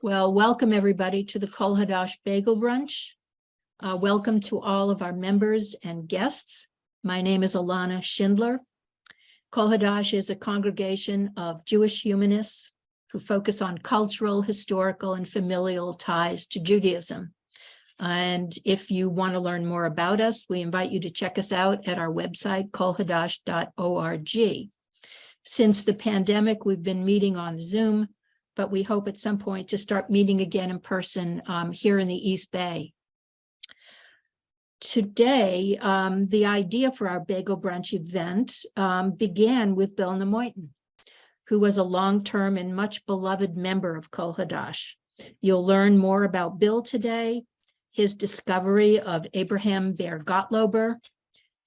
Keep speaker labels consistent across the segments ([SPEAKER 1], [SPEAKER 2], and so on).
[SPEAKER 1] Well, welcome everybody to the Kol Hadash Bagel Brunch. Welcome to all of our members and guests. My name is Alana Schindler. Kol Hadash is a congregation of Jewish humanists who focus on cultural, historical, and familial ties to Judaism. And if you want to learn more about us, we invite you to check us out at our website, kolhadash.org. Since the pandemic, we've been meeting on Zoom, but we hope at some point to start meeting again in person here in the East Bay. Today, the idea for our Bagel Brunch event began with Bill Nemoyten, who was a long-term and much beloved member of Kol Hadash. You'll learn more about Bill today, his discovery of Abraham Baer Gottlober,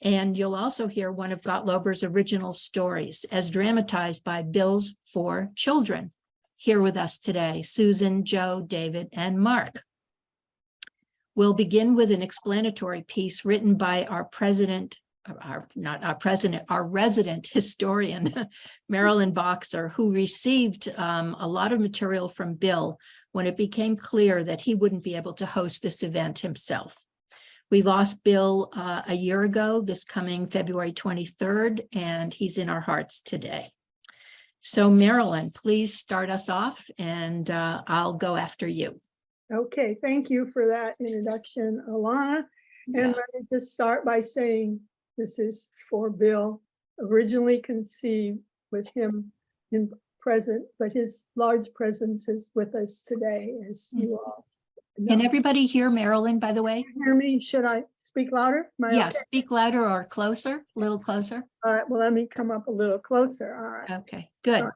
[SPEAKER 1] and you'll also hear one of Gottlober's original stories as dramatized by Bill's 4 children. Here with us today, Susan, Joe, David, and Mark. We'll begin with an explanatory piece written by our resident historian, Marilyn Boxer, who received a lot of material from Bill when it became clear that he wouldn't be able to host this event himself. We lost Bill a year ago, this coming February 23rd, and he's in our hearts today. So Marilyn, please start us off and I'll go after you.
[SPEAKER 2] Okay, thank you for that introduction, Alana. And let me just start by saying this is for Bill, originally conceived with him in present, but his large presence is with us today, as you all know.
[SPEAKER 1] Can everybody hear Marilyn, by the way?
[SPEAKER 2] Can you hear me? Should I speak louder?
[SPEAKER 1] Yes, okay? Speak louder or closer, a little closer.
[SPEAKER 2] All right, well, let me come up a little closer. All right.
[SPEAKER 1] Okay, good.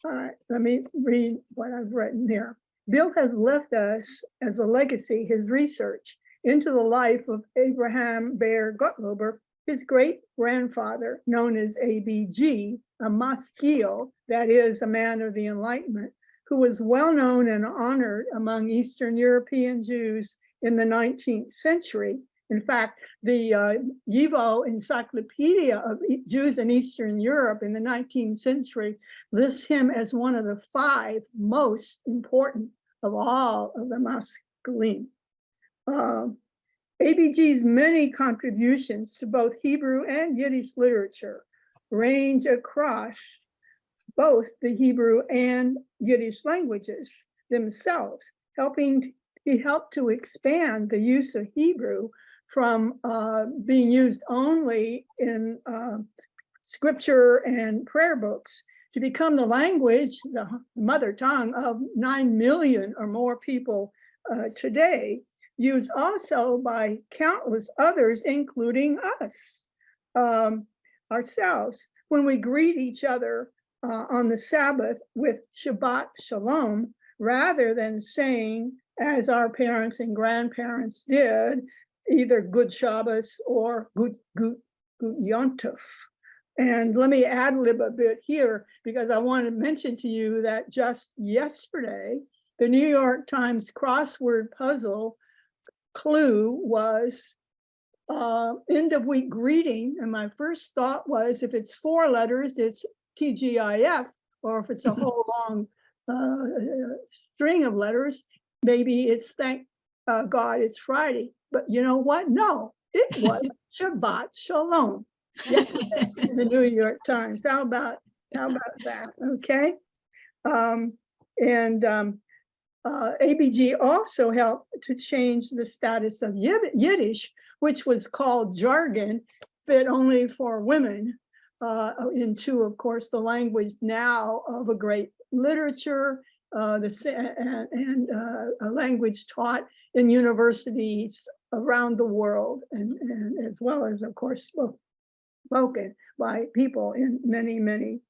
[SPEAKER 2] All right, let me read what I've written here. Bill has left us as a legacy his research into the life of Abraham Baer Gottlober, his great-grandfather, known as ABG, a Maskil, that is, a man of the Enlightenment, who was well known and honored among Eastern European Jews in the 19th century. In fact, the YIVO Encyclopedia of Jews in Eastern Europe in the 19th century lists him as one of the 5 most important of all of the Maskilim. ABG's many contributions to both Hebrew and Yiddish literature range across both the Hebrew and Yiddish languages themselves, he helped to expand the use of Hebrew from being used only in scripture and prayer books to become the language, the mother tongue of 9 million or more people today, used also by countless others, including us, ourselves. When we greet each other on the Sabbath with Shabbat Shalom, rather than saying, as our parents and grandparents did, either Good Shabbos or Good Yontov. And let me ad-lib a bit here, because I want to mention to you that just yesterday, the New York Times crossword puzzle clue was end of week greeting. And my first thought was, if it's 4 letters, it's TGIF, or if it's a whole long string of letters, maybe it's thank God it's Friday. But you know what? No, it was Shabbat Shalom. Yesterday in the New York Times. How about that? Okay. ABG also helped to change the status of Yiddish, which was called jargon, fit only for women, into, of course, the language now of a great literature, a language taught in universities around the world, and as well as, of course, spoken by people in many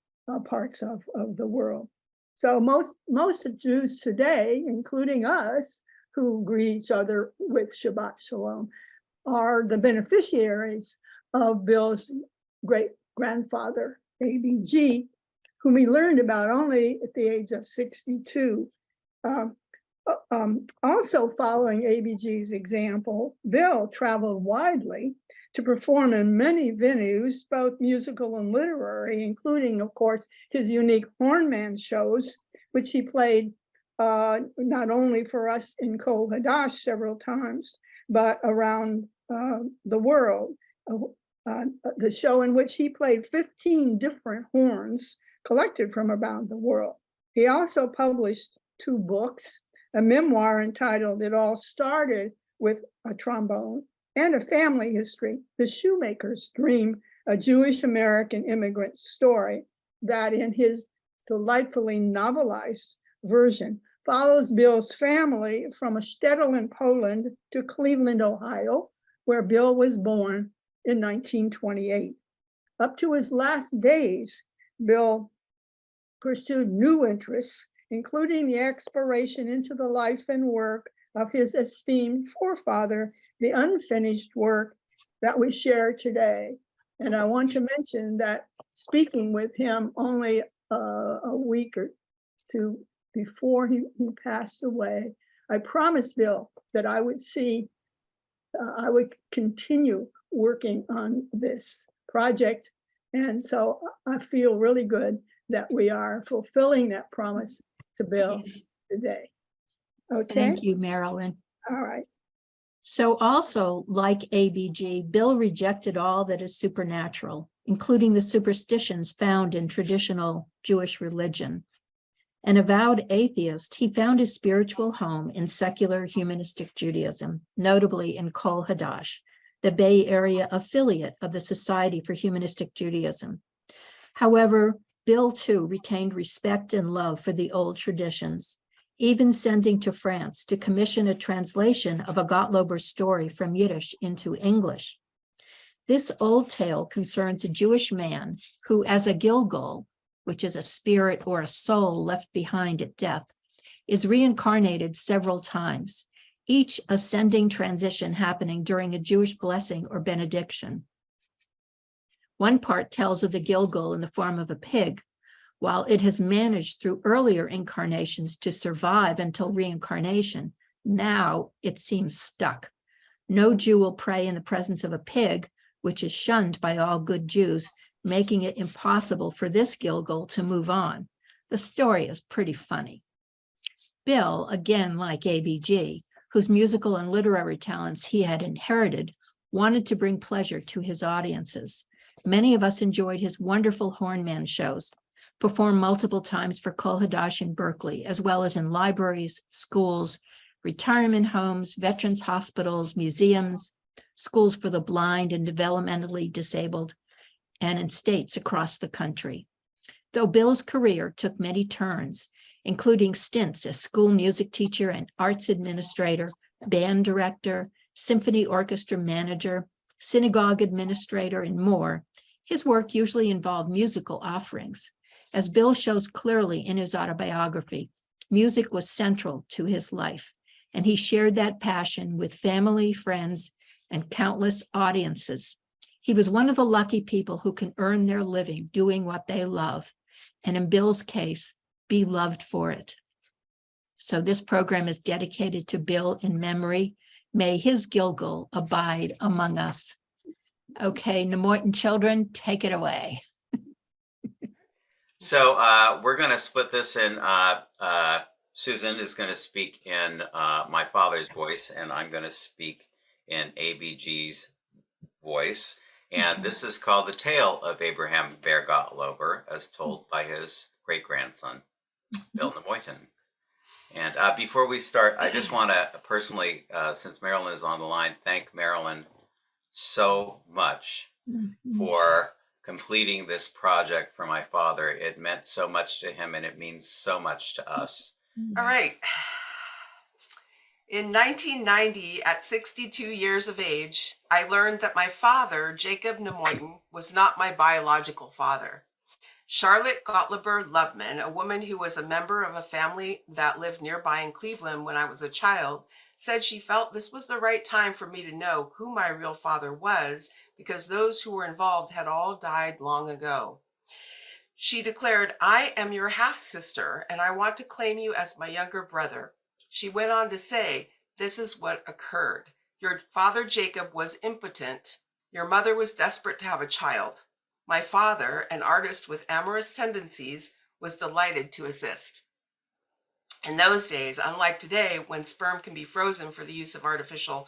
[SPEAKER 2] parts of the world. So most of Jews today, including us, who greet each other with Shabbat Shalom, are the beneficiaries of Bill's great-grandfather, ABG, whom he learned about only at the age of 62. Also following ABG's example, Bill traveled widely to perform in many venues, both musical and literary, including, of course, his unique Hornman shows, which he played not only for us in Kol Hadash several times, but around the world. The show in which he played 15 different horns collected from around the world. He also published 2 books, a memoir entitled It All Started with a Trombone, and a family history, The Shoemaker's Dream, a Jewish American immigrant story that in his delightfully novelized version follows Bill's family from Stettin, Poland to Cleveland, Ohio, where Bill was born in 1928. Up to his last days, Bill pursued new interests, including the exploration into the life and work of his esteemed forefather, the unfinished work that we share today. And I want to mention that speaking with him only a week or 2 before he passed away, I promised Bill that I would continue working on this project. And so I feel really good that we are fulfilling that promise to Bill today. Okay.
[SPEAKER 1] Thank you, Marilyn.
[SPEAKER 2] All right.
[SPEAKER 1] So also, like ABG, Bill rejected all that is supernatural, including the superstitions found in traditional Jewish religion. An avowed atheist, he found his spiritual home in secular humanistic Judaism, notably in Kol Hadash, the Bay Area affiliate of the Society for Humanistic Judaism. However, Bill too retained respect and love for the old traditions, even sending to France to commission a translation of a Gottlober story from Yiddish into English. This old tale concerns a Jewish man who, as a Gilgul, which is a spirit or a soul left behind at death, is reincarnated several times, each ascending transition happening during a Jewish blessing or benediction. One part tells of the Gilgul in the form of a pig, while it has managed through earlier incarnations to survive until reincarnation. Now it seems stuck. No Jew will pray in the presence of a pig, which is shunned by all good Jews, making it impossible for this Gilgul to move on. The story is pretty funny. Bill, again like ABG, whose musical and literary talents he had inherited, wanted to bring pleasure to his audiences. Many of us enjoyed his wonderful hornman shows, performed multiple times for Kol Hadash in Berkeley, as well as in libraries, schools, retirement homes, veterans hospitals, museums, schools for the blind and developmentally disabled, and in states across the country. Though Bill's career took many turns, including stints as school music teacher and arts administrator, band director, symphony orchestra manager, synagogue administrator, and more, his work usually involved musical offerings. As Bill shows clearly in his autobiography, music was central to his life, and he shared that passion with family, friends, and countless audiences. He was one of the lucky people who can earn their living doing what they love, and in Bill's case, be loved for it. So this program is dedicated to Bill in memory. May his Gilgul abide among us. Okay, Nemoyten children, take it away.
[SPEAKER 3] So we're going to split this in. Susan is going to speak in my father's voice, and I'm going to speak in ABG's voice. And this is called The Tale of Abraham Baer Gottlober, as told by his great-grandson, Bill Nemoyten. And before we start, I just want to personally, since Marilyn is on the line, thank Marilyn so much for completing this project for my father. It meant so much to him, and it means so much to us.
[SPEAKER 4] All right. In 1990, at 62 years of age, I learned that my father, Jacob Nemoyten, was not my biological father. Charlotte Gottlober Lubman, a woman who was a member of a family that lived nearby in Cleveland when I was a child, said she felt this was the right time for me to know who my real father was because those who were involved had all died long ago. She declared, "I am your half-sister and I want to claim you as my younger brother." She went on to say, "This is what occurred. Your father Jacob was impotent. Your mother was desperate to have a child. My father, an artist with amorous tendencies, was delighted to assist." In those days, unlike today, when sperm can be frozen for the use of artificial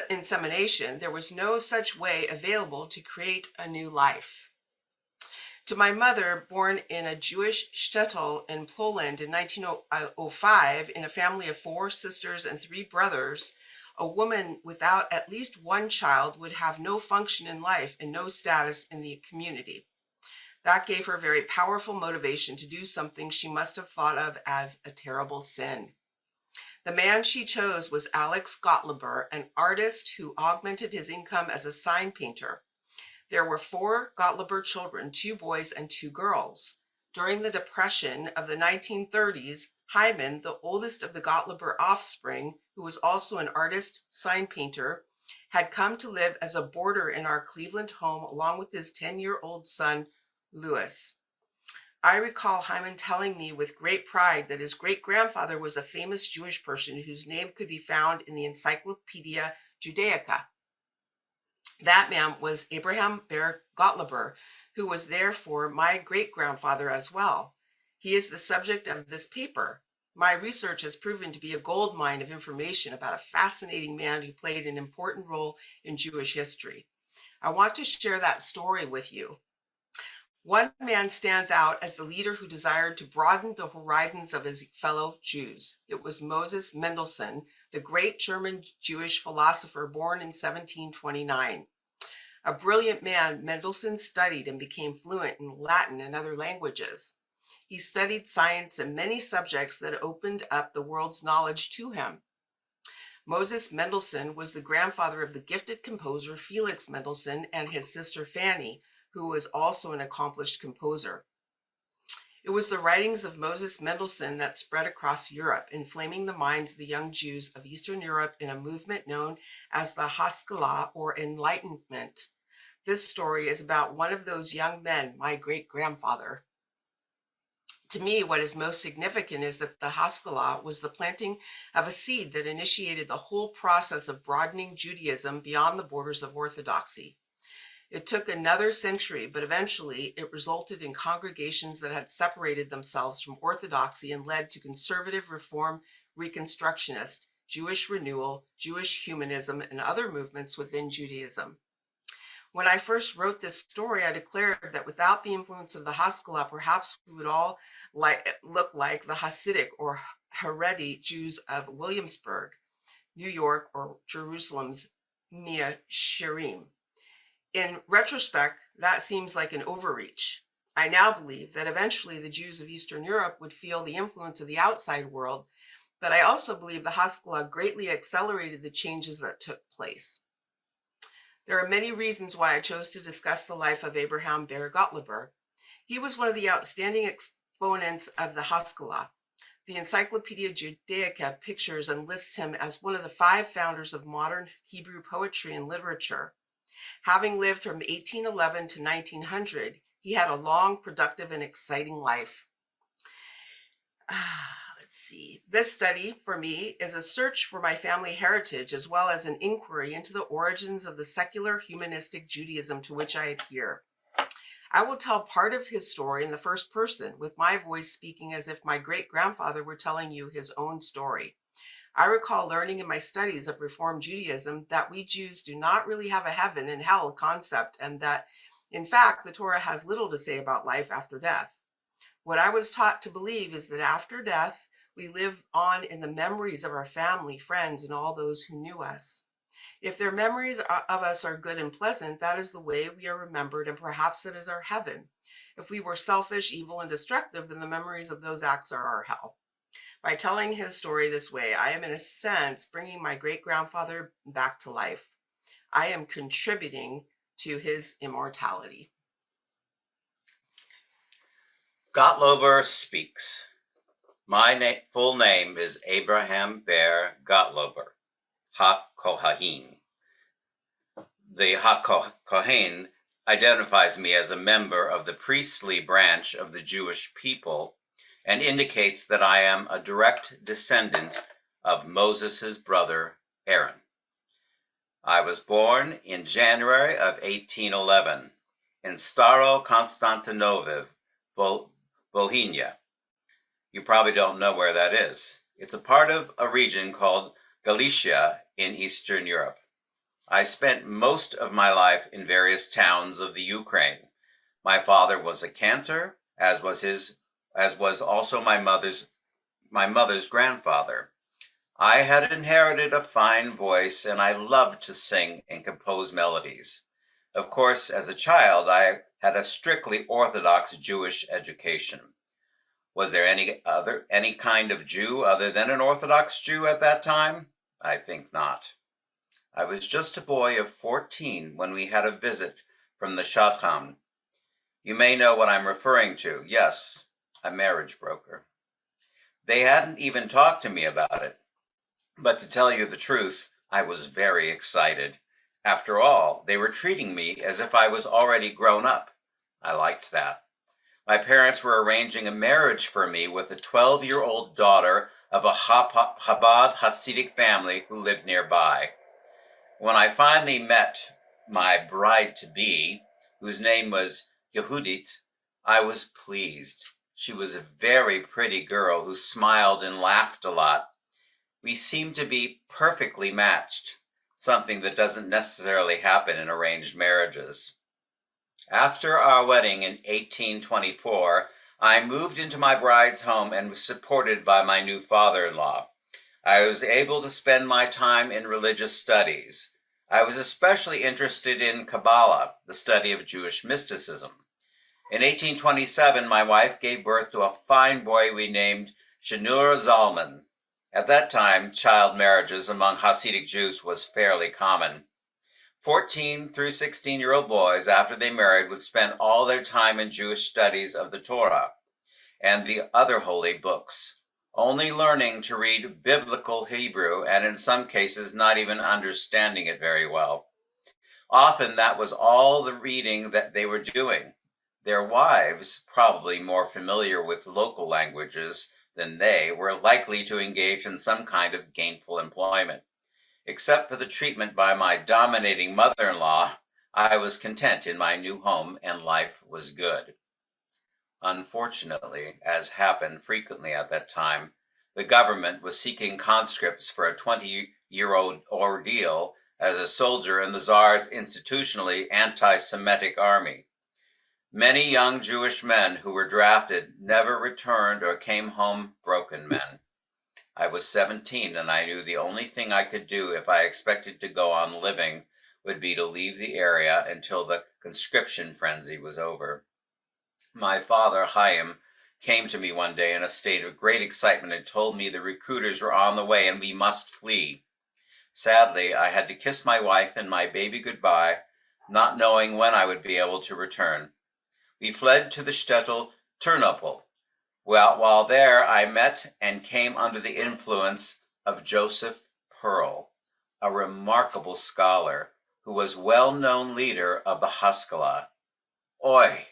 [SPEAKER 4] insemination, there was no such way available to create a new life. To my mother, born in a Jewish shtetl in Poland in 1905, in a family of 4 sisters and 3 brothers, a woman without at least one child would have no function in life and no status in the community. That gave her very powerful motivation to do something she must have thought of as a terrible sin. The man she chose was Alex Gottlober, an artist who augmented his income as a sign painter. There were 4 Gottlober children, 2 boys and 2 girls. During the Depression of the 1930s, Hyman, the oldest of the Gottlober offspring, who was also an artist, sign painter, had come to live as a boarder in our Cleveland home along with his 10-year-old son, Louis. I recall Hyman telling me with great pride that his great-grandfather was a famous Jewish person whose name could be found in the Encyclopedia Judaica. That man was Abraham Baer Gottlober, who was therefore my great-grandfather as well. He is the subject of this paper. My research has proven to be a goldmine of information about a fascinating man who played an important role in Jewish history. I want to share that story with you. One man stands out as the leader who desired to broaden the horizons of his fellow Jews. It was Moses Mendelssohn, the great German Jewish philosopher born in 1729. A brilliant man, Mendelssohn studied and became fluent in Latin and other languages. He studied science and many subjects that opened up the world's knowledge to him. Moses Mendelssohn was the grandfather of the gifted composer Felix Mendelssohn and his sister Fanny, who was also an accomplished composer. It was the writings of Moses Mendelssohn that spread across Europe, inflaming the minds of the young Jews of Eastern Europe in a movement known as the Haskalah, or Enlightenment. This story is about one of those young men, my great-grandfather. To me, what is most significant is that the Haskalah was the planting of a seed that initiated the whole process of broadening Judaism beyond the borders of Orthodoxy. It took another century, but eventually it resulted in congregations that had separated themselves from Orthodoxy and led to conservative reform, Reconstructionist, Jewish renewal, Jewish humanism, and other movements within Judaism. When I first wrote this story, I declared that without the influence of the Haskalah, perhaps we would all look like the Hasidic or Haredi Jews of Williamsburg, New York, or Jerusalem's Mea Shearim. In retrospect, that seems like an overreach. I now believe that eventually the Jews of Eastern Europe would feel the influence of the outside world, but I also believe the Haskalah greatly accelerated the changes that took place. There are many reasons why I chose to discuss the life of Abraham Baer Gottlober. He was one of the outstanding exponents of the Haskalah. The Encyclopedia Judaica pictures and lists him as one of the 5 founders of modern Hebrew poetry and literature. Having lived from 1811 to 1900, he had a long, productive, and exciting life. Let's see. This study, for me, is a search for my family heritage as well as an inquiry into the origins of the secular humanistic Judaism to which I adhere. I will tell part of his story in the first person, with my voice speaking as if my great-grandfather were telling you his own story. I recall learning in my studies of Reform Judaism that we Jews do not really have a heaven and hell concept, and that, in fact, the Torah has little to say about life after death. What I was taught to believe is that after death, we live on in the memories of our family, friends, and all those who knew us. If their memories of us are good and pleasant, that is the way we are remembered, and perhaps it is our heaven. If we were selfish, evil, and destructive, then the memories of those acts are our hell. By telling his story this way, I am in a sense bringing my great-grandfather back to life. I am contributing to his immortality.
[SPEAKER 3] Gottlober speaks. My full name is Abraham Baer Gottlober, Ha-Kohahin. The Ha-Kohen identifies me as a member of the priestly branch of the Jewish people and indicates that I am a direct descendant of Moses' brother Aaron. I was born in January of 1811 in Staro Konstantinov, Volhynia. You probably don't know where that is. It's a part of a region called Galicia in Eastern Europe. I spent most of my life in various towns of the Ukraine. My father was a cantor, as was also my mother's grandfather. I had inherited a fine voice, and I loved to sing and compose melodies. Of course, as a child, I had a strictly Orthodox Jewish education. Was there any kind of Jew other than an Orthodox Jew at that time? I think not. I was just a boy of 14 when we had a visit from the Shadchan. You may know what I'm referring to. Yes, a marriage broker. They hadn't even talked to me about it. But to tell you the truth, I was very excited. After all, they were treating me as if I was already grown up. I liked that. My parents were arranging a marriage for me with a 12-year-old daughter of a Chabad Hasidic family who lived nearby. When I finally met my bride-to-be, whose name was Yehudit, I was pleased. She was a very pretty girl who smiled and laughed a lot. We seemed to be perfectly matched, something that doesn't necessarily happen in arranged marriages. After our wedding in 1824, I moved into my bride's home and was supported by my new father-in-law. I was able to spend my time in religious studies. I was especially interested in Kabbalah, the study of Jewish mysticism. In 1827, my wife gave birth to a fine boy we named Shneur Zalman. At that time, child marriages among Hasidic Jews was fairly common. 14 through 16-year-old boys, after they married, would spend all their time in Jewish studies of the Torah and the other holy books, only learning to read biblical Hebrew and in some cases not even understanding it very well. Often that was all the reading that they were doing. Their wives, probably more familiar with local languages than they, were likely to engage in some kind of gainful employment. Except for the treatment by my dominating mother-in-law, I was content in my new home and life was good. Unfortunately, as happened frequently at that time, the government was seeking conscripts for a 20-year-old ordeal as a soldier in the Tsar's institutionally anti-Semitic army. Many young Jewish men who were drafted never returned or came home broken men. I was 17 and I knew the only thing I could do if I expected to go on living would be to leave the area until the conscription frenzy was over. My father, Chaim, came to me one day in a state of great excitement and told me the recruiters were on the way and we must flee. Sadly, I had to kiss my wife and my baby goodbye, not knowing when I would be able to return. We fled to the shtetl Ternopil. Well, while there, I met and came under the influence of Joseph Pearl, a remarkable scholar who was well-known leader of the Haskalah. Oi!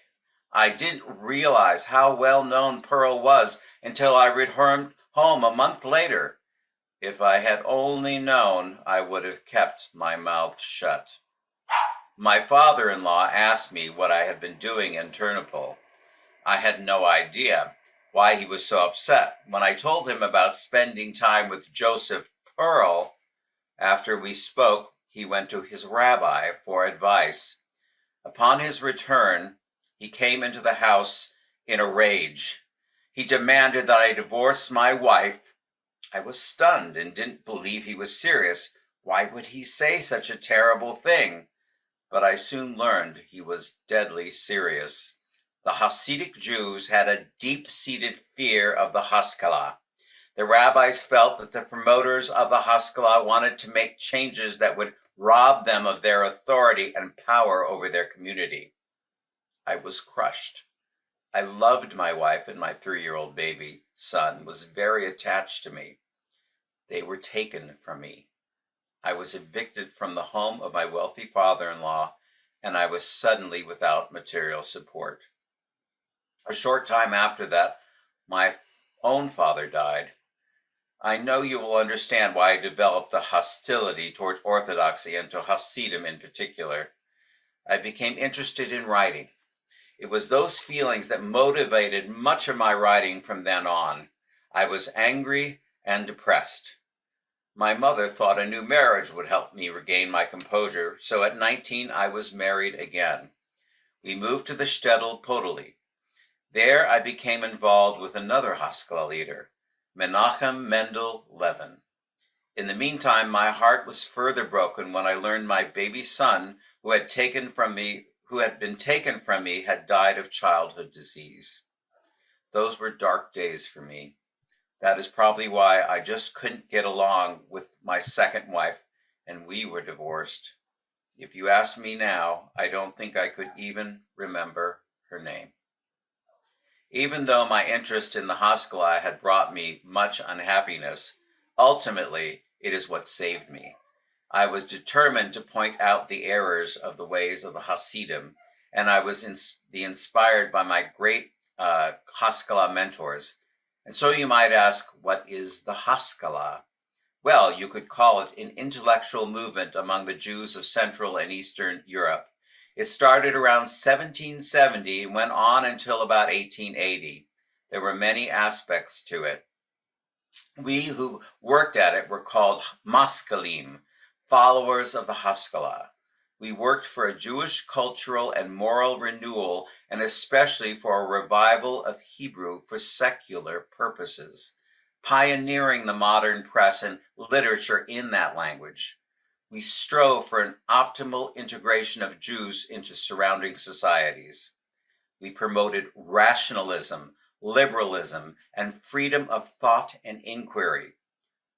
[SPEAKER 3] I didn't realize how well-known Pearl was until I returned home a month later. If I had only known, I would have kept my mouth shut. My father-in-law asked me what I had been doing in Ternopil. I had no idea why he was so upset. When I told him about spending time with Joseph Pearl, after we spoke, he went to his rabbi for advice. Upon his return, he came into the house in a rage. He demanded that I divorce my wife. I was stunned and didn't believe he was serious. Why would he say such a terrible thing? But I soon learned he was deadly serious. The Hasidic Jews had a deep-seated fear of the Haskalah. The rabbis felt that the promoters of the Haskalah wanted to make changes that would rob them of their authority and power over their community. I was crushed. I loved my wife and my 3-year-old baby son was very attached to me. They were taken from me. I was evicted from the home of my wealthy father-in-law, and I was suddenly without material support. A short time after that, my own father died. I know you will understand why I developed a hostility toward Orthodoxy and to Hasidim in particular. I became interested in writing. It was those feelings that motivated much of my writing from then on. I was angry and depressed. My mother thought a new marriage would help me regain my composure, so at 19 I was married again. We moved to the shtetl Podoli. There I became involved with another Haskalah leader, Menachem Mendel Levin. In the meantime, my heart was further broken when I learned my baby son, who had been taken from me, had died of childhood disease. Those were dark days for me. That is probably why I just couldn't get along with my second wife, and we were divorced. If you ask me now, I don't think I could even remember her name. Even though my interest in the Haskalah had brought me much unhappiness, ultimately it is what saved me. I was determined to point out the errors of the ways of the Hasidim, and I was inspired by my great Haskalah mentors. And so you might ask, what is the Haskalah? Well, you could call it an intellectual movement among the Jews of Central and Eastern Europe. It started around 1770 and went on until about 1880. There were many aspects to it. We who worked at it were called Maskilim, followers of the Haskalah. We worked for a Jewish cultural and moral renewal, and especially for a revival of Hebrew for secular purposes, pioneering the modern press and literature in that language. We strove for an optimal integration of Jews into surrounding societies. We promoted rationalism, liberalism, and freedom of thought and inquiry.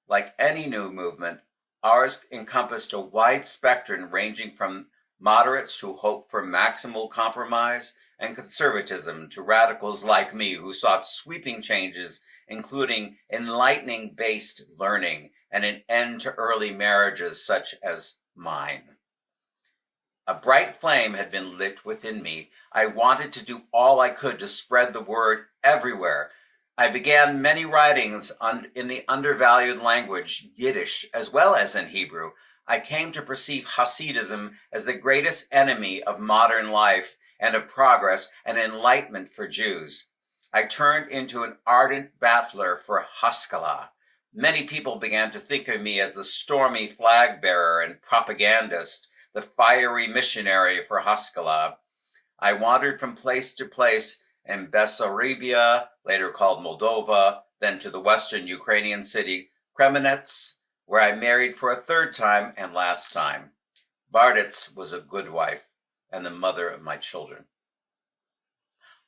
[SPEAKER 3] Like any new movement, ours encompassed a wide spectrum ranging from moderates who hoped for maximal compromise and conservatism to radicals like me who sought sweeping changes, including enlightening-based learning and an end to early marriages such as mine. A bright flame had been lit within me. I wanted to do all I could to spread the word everywhere. I began many writings in the undervalued language, Yiddish, as well as in Hebrew. I came to perceive Hasidism as the greatest enemy of modern life and of progress and enlightenment for Jews. I turned into an ardent battler for Haskalah. Many people began to think of me as the stormy flag bearer and propagandist, the fiery missionary for Haskalah. I wandered from place to place in Bessarabia, later called Moldova, then to the western Ukrainian city, Kremenets, where I married for a third time and last time. Barditz was a good wife and the mother of my children.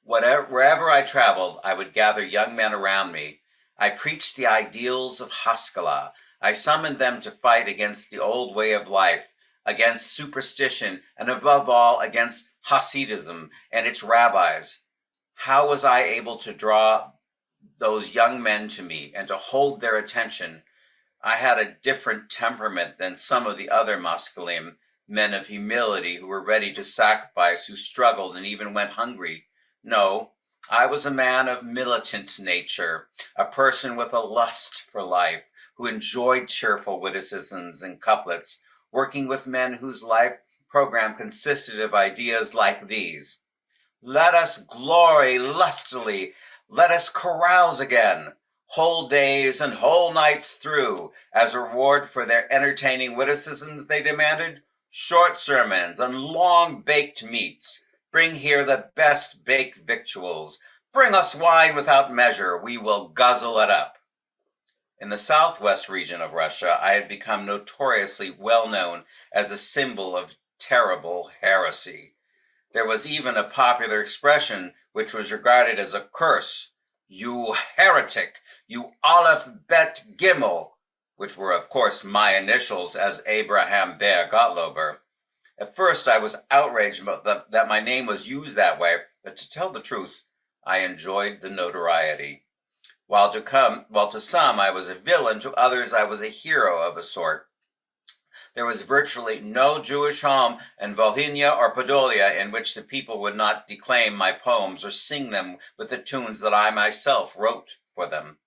[SPEAKER 3] Wherever I traveled, I would gather young men around me. I preached the ideals of Haskalah. I summoned them to fight against the old way of life, against superstition, and above all, against Hasidism and its rabbis. How was I able to draw those young men to me and to hold their attention? I had a different temperament than some of the other Maskilim, men of humility who were ready to sacrifice, who struggled and even went hungry. No, I was a man of militant nature, a person with a lust for life, who enjoyed cheerful witticisms and couplets, working with men whose life program consisted of ideas like these. Let us glory lustily, let us carouse again, whole days and whole nights through. As a reward for their entertaining witticisms, they demanded short sermons and long baked meats. Bring here the best baked victuals. Bring us wine without measure, we will guzzle it up. In the southwest region of Russia, I had become notoriously well known as a symbol of terrible heresy. There was even a popular expression which was regarded as a curse. You heretic, you Aleph Bet Gimel, which were of course my initials as Abraham Baer Gottlober. At first I was outraged that my name was used that way, but to tell the truth, I enjoyed the notoriety. While to some I was a villain, to others I was a hero of a sort. There was virtually no Jewish home in Volhynia or Podolia in which the people would not declaim my poems or sing them with the tunes that I myself wrote for them.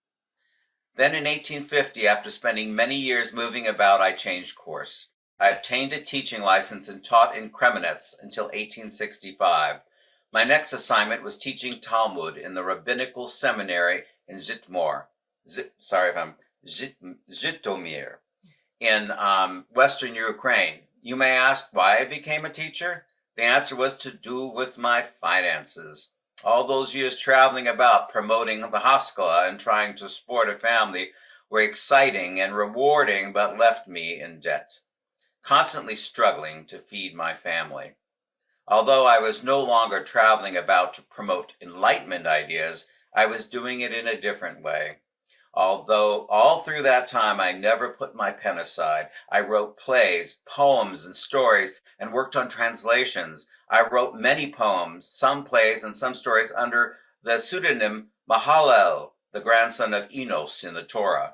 [SPEAKER 3] Then in 1850, after spending many years moving about, I changed course. I obtained a teaching license and taught in Kremenets until 1865. My next assignment was teaching Talmud in the rabbinical seminary in Zitmor. sorry if I'm Zhytomyr, in Western Ukraine. You may ask why I became a teacher? The answer was to do with my finances. All those years traveling about promoting the Haskalah and trying to support a family were exciting and rewarding, but left me in debt, constantly struggling to feed my family. Although I was no longer traveling about to promote enlightenment ideas, I was doing it in a different way. Although all through that time I never put my pen aside. I wrote plays, poems, and stories, and worked on translations. I wrote many poems, some plays, and some stories under the pseudonym Mahalel, the grandson of Enos in the Torah.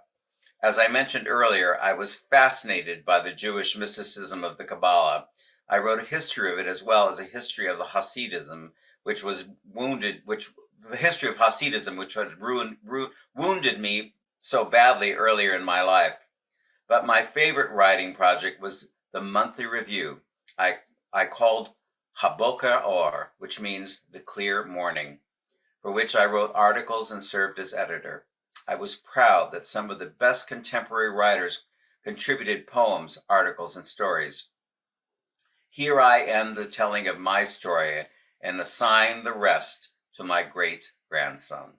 [SPEAKER 3] As I mentioned earlier, I was fascinated by the Jewish mysticism of the Kabbalah. I wrote a history of it as well as a history of the Hasidism, which the history of Hasidism, which had wounded me so badly earlier in my life. But my favorite writing project was the monthly review I called Haboker Or, which means the clear morning, for which I wrote articles and served as editor. I was proud that some of the best contemporary writers contributed poems, articles, and stories. Here I end the telling of my story and assign the rest to my great-grandson.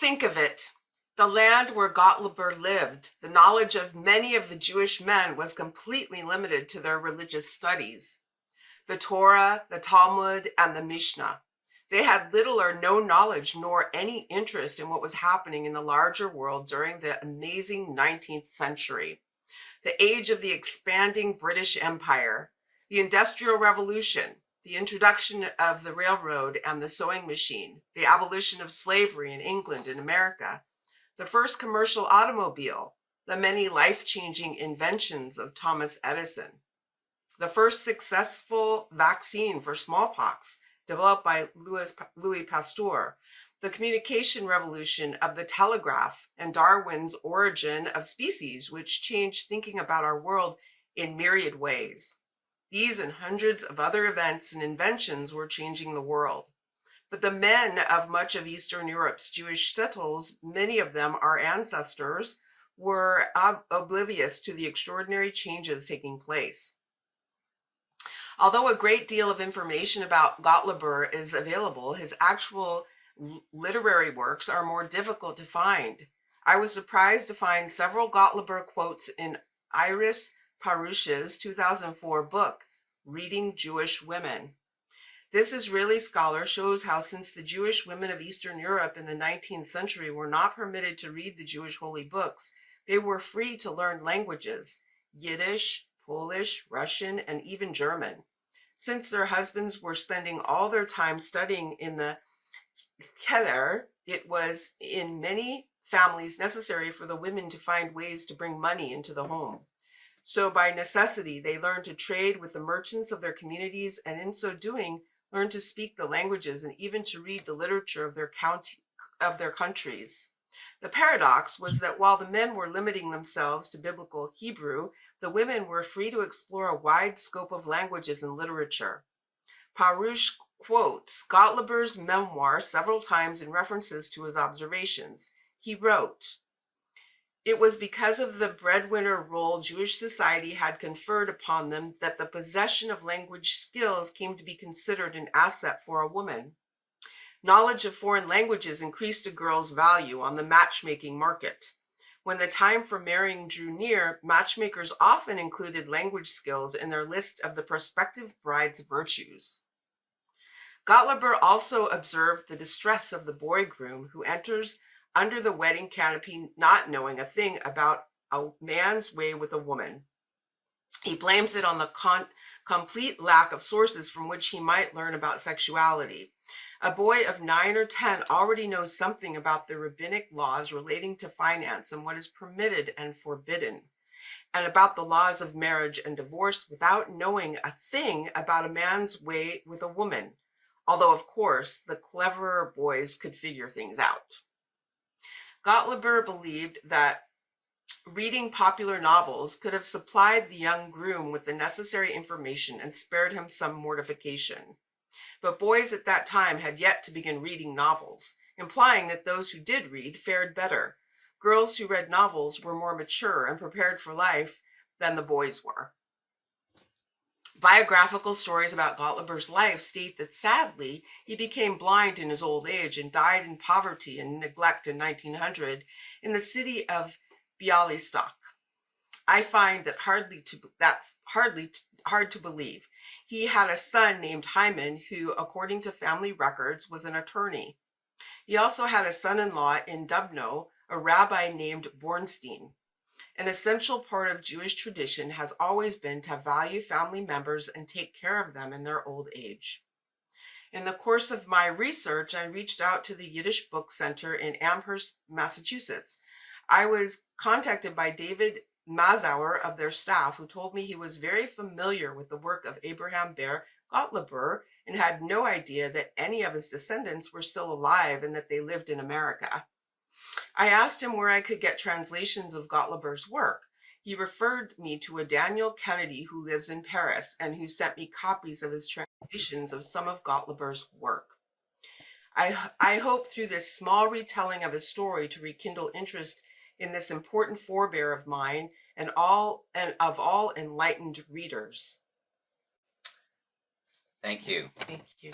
[SPEAKER 4] Think of it. The land where Gottlober lived, the knowledge of many of the Jewish men was completely limited to their religious studies. The Torah, the Talmud, and the Mishnah. They had little or no knowledge nor any interest in what was happening in the larger world during the amazing 19th century, the age of the expanding British Empire, the Industrial Revolution, the introduction of the railroad and the sewing machine, the abolition of slavery in England and America, the first commercial automobile, the many life-changing inventions of Thomas Edison, the first successful vaccine for smallpox developed by Louis Pasteur, the communication revolution of the telegraph, and Darwin's Origin of Species, which changed thinking about our world in myriad ways. These and hundreds of other events and inventions were changing the world. But the men of much of Eastern Europe's Jewish shtetls, many of them our ancestors, were oblivious to the extraordinary changes taking place. Although a great deal of information about Gottlober is available, his actual literary works are more difficult to find. I was surprised to find several Gottlober quotes in Iris Parush's 2004 book, Reading Jewish Women. This Israeli scholar shows how since the Jewish women of Eastern Europe in the 19th century were not permitted to read the Jewish holy books, they were free to learn languages, Yiddish, Polish, Russian, and even German. Since their husbands were spending all their time studying in the Keller, it was in many families necessary for the women to find ways to bring money into the home. So by necessity, they learned to trade with the merchants of their communities, and in so doing, learned to speak the languages and even to read the literature of their countries. The paradox was that while the men were limiting themselves to biblical Hebrew, the women were free to explore a wide scope of languages and literature. Parush quotes Gottlober's memoir several times in references to his observations. He wrote, "It was because of the breadwinner role Jewish society had conferred upon them that the possession of language skills came to be considered an asset for a woman. Knowledge of foreign languages increased a girl's value on the matchmaking market. When the time for marrying drew near, matchmakers often included language skills in their list of the prospective bride's virtues." Gottlober also observed the distress of the boy groom who enters under the wedding canopy not knowing a thing about a man's way with a woman. He blames it on the complete lack of sources from which he might learn about sexuality. A boy of 9 or 10 already knows something about the rabbinic laws relating to finance and what is permitted and forbidden, and about the laws of marriage and divorce without knowing a thing about a man's way with a woman, although, of course, the cleverer boys could figure things out. Gottlober believed that reading popular novels could have supplied the young groom with the necessary information and spared him some mortification. but boys at that time had yet to begin reading novels, implying that those who did read fared better. Girls who read novels were more mature and prepared for life than the boys were. Biographical stories about Gottlober's life state that sadly, he became blind in his old age and died in poverty and neglect in 1900 in the city of Bialystok. I find that hard to believe. He had a son named Hyman who, according to family records, was an attorney. He also had a son-in-law in Dubno, a rabbi named Bornstein. An essential part of Jewish tradition has always been to value family members and take care of them in their old age. In the course of my research, I reached out to the Yiddish Book Center in Amherst, Massachusetts. I was contacted by David Mazauer of their staff, who told me he was very familiar with the work of Abraham Baer Gottlober and had no idea that any of his descendants were still alive and that they lived in America. I asked him where I could get translations of Gottlober's work. He referred me to a Daniel Kennedy who lives in Paris and who sent me copies of his translations of some of Gottlober's work. I hope through this small retelling of his story to rekindle interest in this important forebear of mine and of all enlightened readers.
[SPEAKER 3] Thank you.
[SPEAKER 4] Thank you.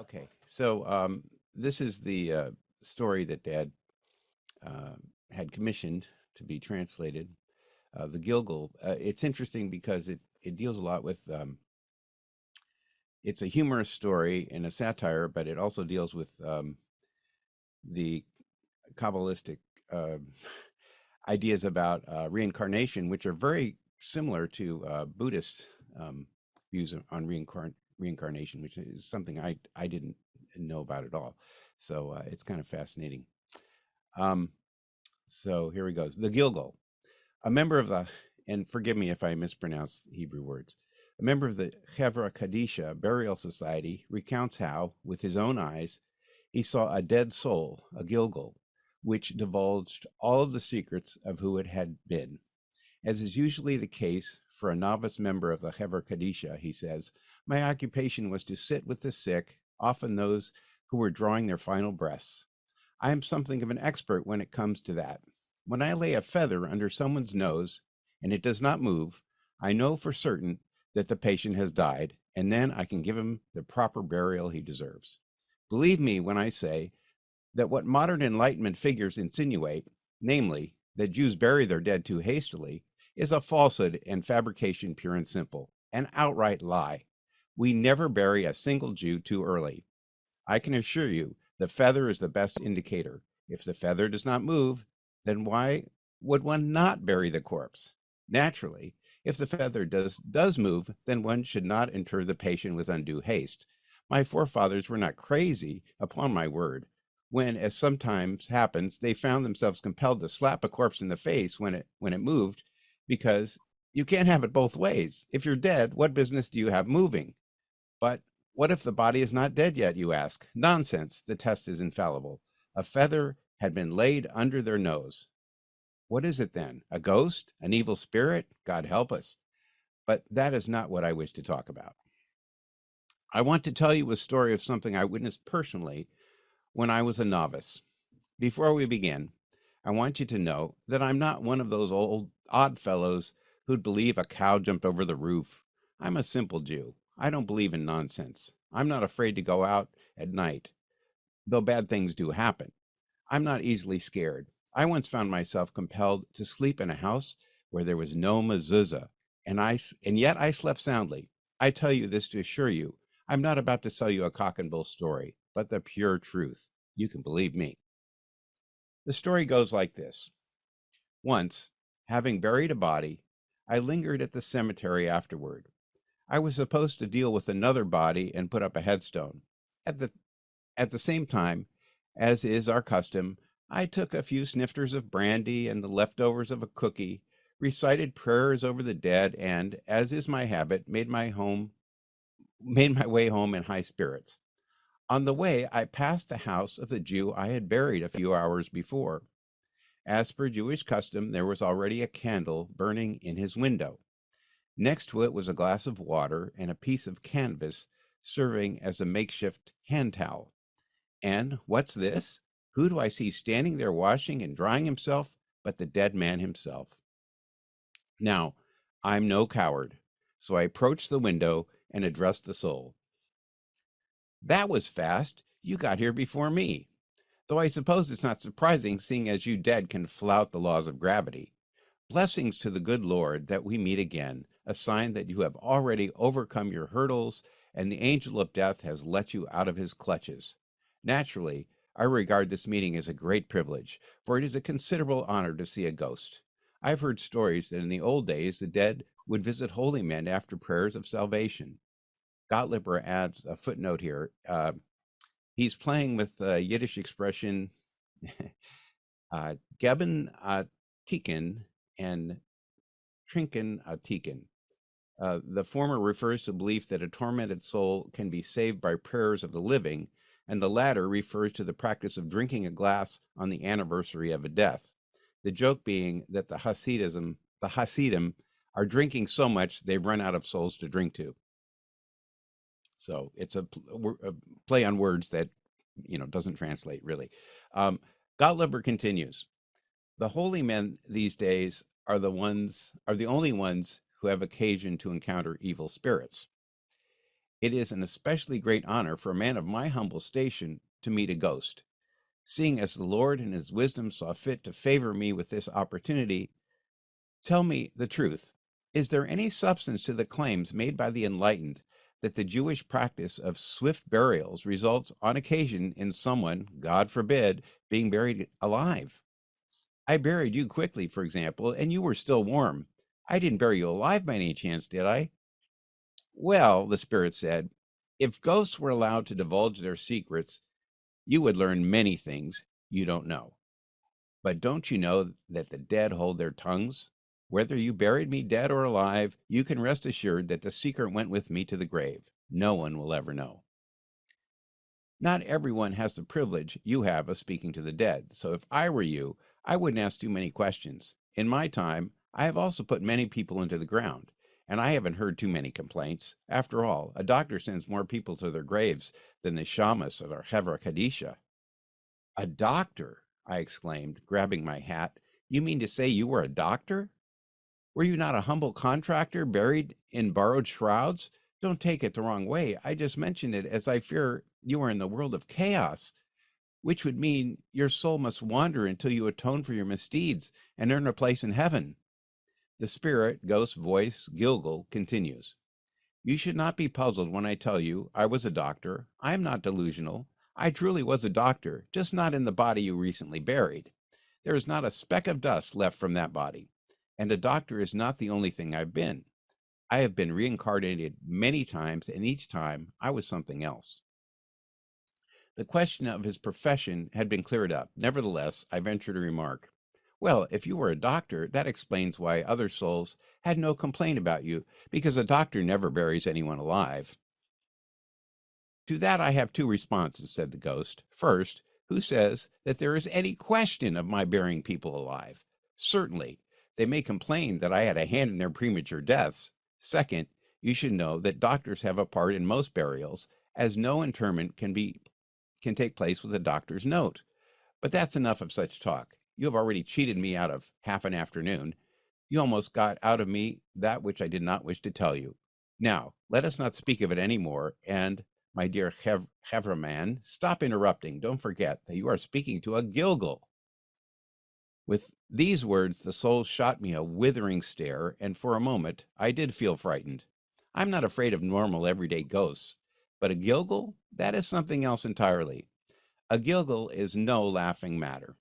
[SPEAKER 5] Okay, so this is the story that Dad had commissioned to be translated, the Gilgul. It's interesting because it deals a lot with, it's a humorous story and a satire, but it also deals with the Kabbalistic ideas about reincarnation, which are very similar to Buddhist views on reincarnation, which is something I didn't know about at all. So it's kind of fascinating. So here he goes. The Gilgul, a member of the, and forgive me if I mispronounce Hebrew words, a member of the Chevra Kadisha Burial Society recounts how, with his own eyes, he saw a dead soul, a Gilgul, which divulged all of the secrets of who it had been. As is usually the case for a novice member of the Chevra Kadisha, he says, my occupation was to sit with the sick, often those who were drawing their final breaths. I am something of an expert when it comes to that. When I lay a feather under someone's nose and it does not move, I know for certain that the patient has died, and then I can give him the proper burial he deserves. Believe me when I say that what modern Enlightenment figures insinuate, namely, that Jews bury their dead too hastily, is a falsehood and fabrication pure and simple, an outright lie. We never bury a single Jew too early. I can assure you the feather is the best indicator. If the feather does not move, then why would one not bury the corpse? Naturally, if the feather does move, then one should not inter the patient with undue haste. My forefathers were not crazy, upon my word, when, as sometimes happens, they found themselves compelled to slap a corpse in the face when it moved, because you can't have it both ways. If you're dead, what business do you have moving? But what if the body is not dead yet, you ask? Nonsense. The test is infallible. A feather had been laid under their nose. What is it then? A ghost? An evil spirit? God help us. But that is not what I wish to talk about. I want to tell you a story of something I witnessed personally when I was a novice. Before we begin, I want you to know that I'm not one of those old odd fellows who'd believe a cow jumped over the roof. I'm a simple Jew. I don't believe in nonsense. I'm not afraid to go out at night, though bad things do happen. I'm not easily scared. I once found myself compelled to sleep in a house where there was no mezuzah, and yet I slept soundly. I tell you this to assure you, I'm not about to sell you a cock and bull story, but the pure truth. You can believe me. The story goes like this. Once, having buried a body, I lingered at the cemetery afterward. I was supposed to deal with another body and put up a headstone. At the same time, as is our custom, I took a few snifters of brandy and the leftovers of a cookie, recited prayers over the dead, and, as is my habit, made my way home in high spirits. On the way, I passed the house of the Jew I had buried a few hours before. As per Jewish custom, there was already a candle burning in his window. Next to it was a glass of water and a piece of canvas serving as a makeshift hand towel. And what's this? Who do I see standing there washing and drying himself but the dead man himself? Now, I'm no coward, so I approached the window and addressed the soul. That was fast. You got here before me. Though I suppose it's not surprising, seeing as you dead can flout the laws of gravity. Blessings to the good Lord that we meet again, a sign that you have already overcome your hurdles and the angel of death has let you out of his clutches. Naturally, I regard this meeting as a great privilege, for it is a considerable honor to see a ghost. I've heard stories that in the old days the dead would visit holy men after prayers of salvation. Gottlober adds a footnote here. He's playing with the Yiddish expression geben tiken and trinken tiken. The former refers to belief that a tormented soul can be saved by prayers of the living, and the latter refers to the practice of drinking a glass on the anniversary of a death. The joke being that the Hasidim are drinking so much they've run out of souls to drink to. So it's a play on words that, doesn't translate really. Gottlober continues. The holy men these days are the only ones who have occasion to encounter evil spirits. It is an especially great honor for a man of my humble station to meet a ghost. Seeing as the Lord in his wisdom saw fit to favor me with this opportunity, tell me the truth. Is there any substance to the claims made by the enlightened that the Jewish practice of swift burials results on occasion in someone, God forbid, being buried alive? I buried you quickly, for example, and you were still warm. I didn't bury you alive by any chance, did I? Well, the spirit said, if ghosts were allowed to divulge their secrets, you would learn many things you don't know. But don't you know that the dead hold their tongues? Whether you buried me dead or alive, you can rest assured that the secret went with me to the grave. No one will ever know. Not everyone has the privilege you have of speaking to the dead, so if I were you, I wouldn't ask too many questions. In my time, I have also put many people into the ground, and I haven't heard too many complaints. After all, a doctor sends more people to their graves than the shamas of our Hevra Kadisha. A doctor, I exclaimed, grabbing my hat. You mean to say you were a doctor? Were you not a humble contractor buried in borrowed shrouds? Don't take it the wrong way. I just mentioned it as I fear you are in the world of chaos, which would mean your soul must wander until you atone for your misdeeds and earn a place in heaven. The spirit, ghost voice, Gilgul, continues. You should not be puzzled when I tell you I was a doctor. I am not delusional. I truly was a doctor, just not in the body you recently buried. There is not a speck of dust left from that body. And a doctor is not the only thing I've been. I have been reincarnated many times, and each time I was something else. The question of his profession had been cleared up. Nevertheless, I ventured to remark, well, if you were a doctor, that explains why other souls had no complaint about you, because a doctor never buries anyone alive. To that I have two responses, said the ghost. First, who says that there is any question of my burying people alive? Certainly, they may complain that I had a hand in their premature deaths. Second, you should know that doctors have a part in most burials, as no interment can take place with a doctor's note. But that's enough of such talk. You have already cheated me out of half an afternoon. You almost got out of me that which I did not wish to tell you. Now, let us not speak of it any more, and, my dear Hevraman, stop interrupting. Don't forget that you are speaking to a Gilgul. With these words, the soul shot me a withering stare, and for a moment, I did feel frightened. I'm not afraid of normal, everyday ghosts, but a Gilgul? That is something else entirely. A Gilgul is no laughing matter.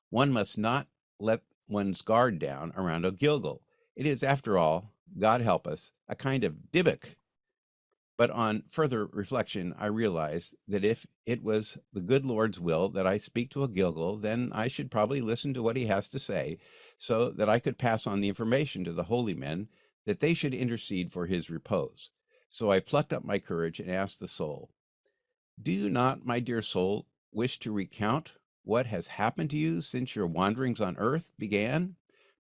[SPEAKER 5] One must not let one's guard down around a Gilgul. It is, after all, God help us, a kind of dybbuk. But on further reflection, I realized that if it was the good Lord's will that I speak to a Gilgul, then I should probably listen to what he has to say, so that I could pass on the information to the holy men that they should intercede for his repose. So I plucked up my courage and asked the soul, do you not, my dear soul, wish to recount what has happened to you since your wanderings on earth began?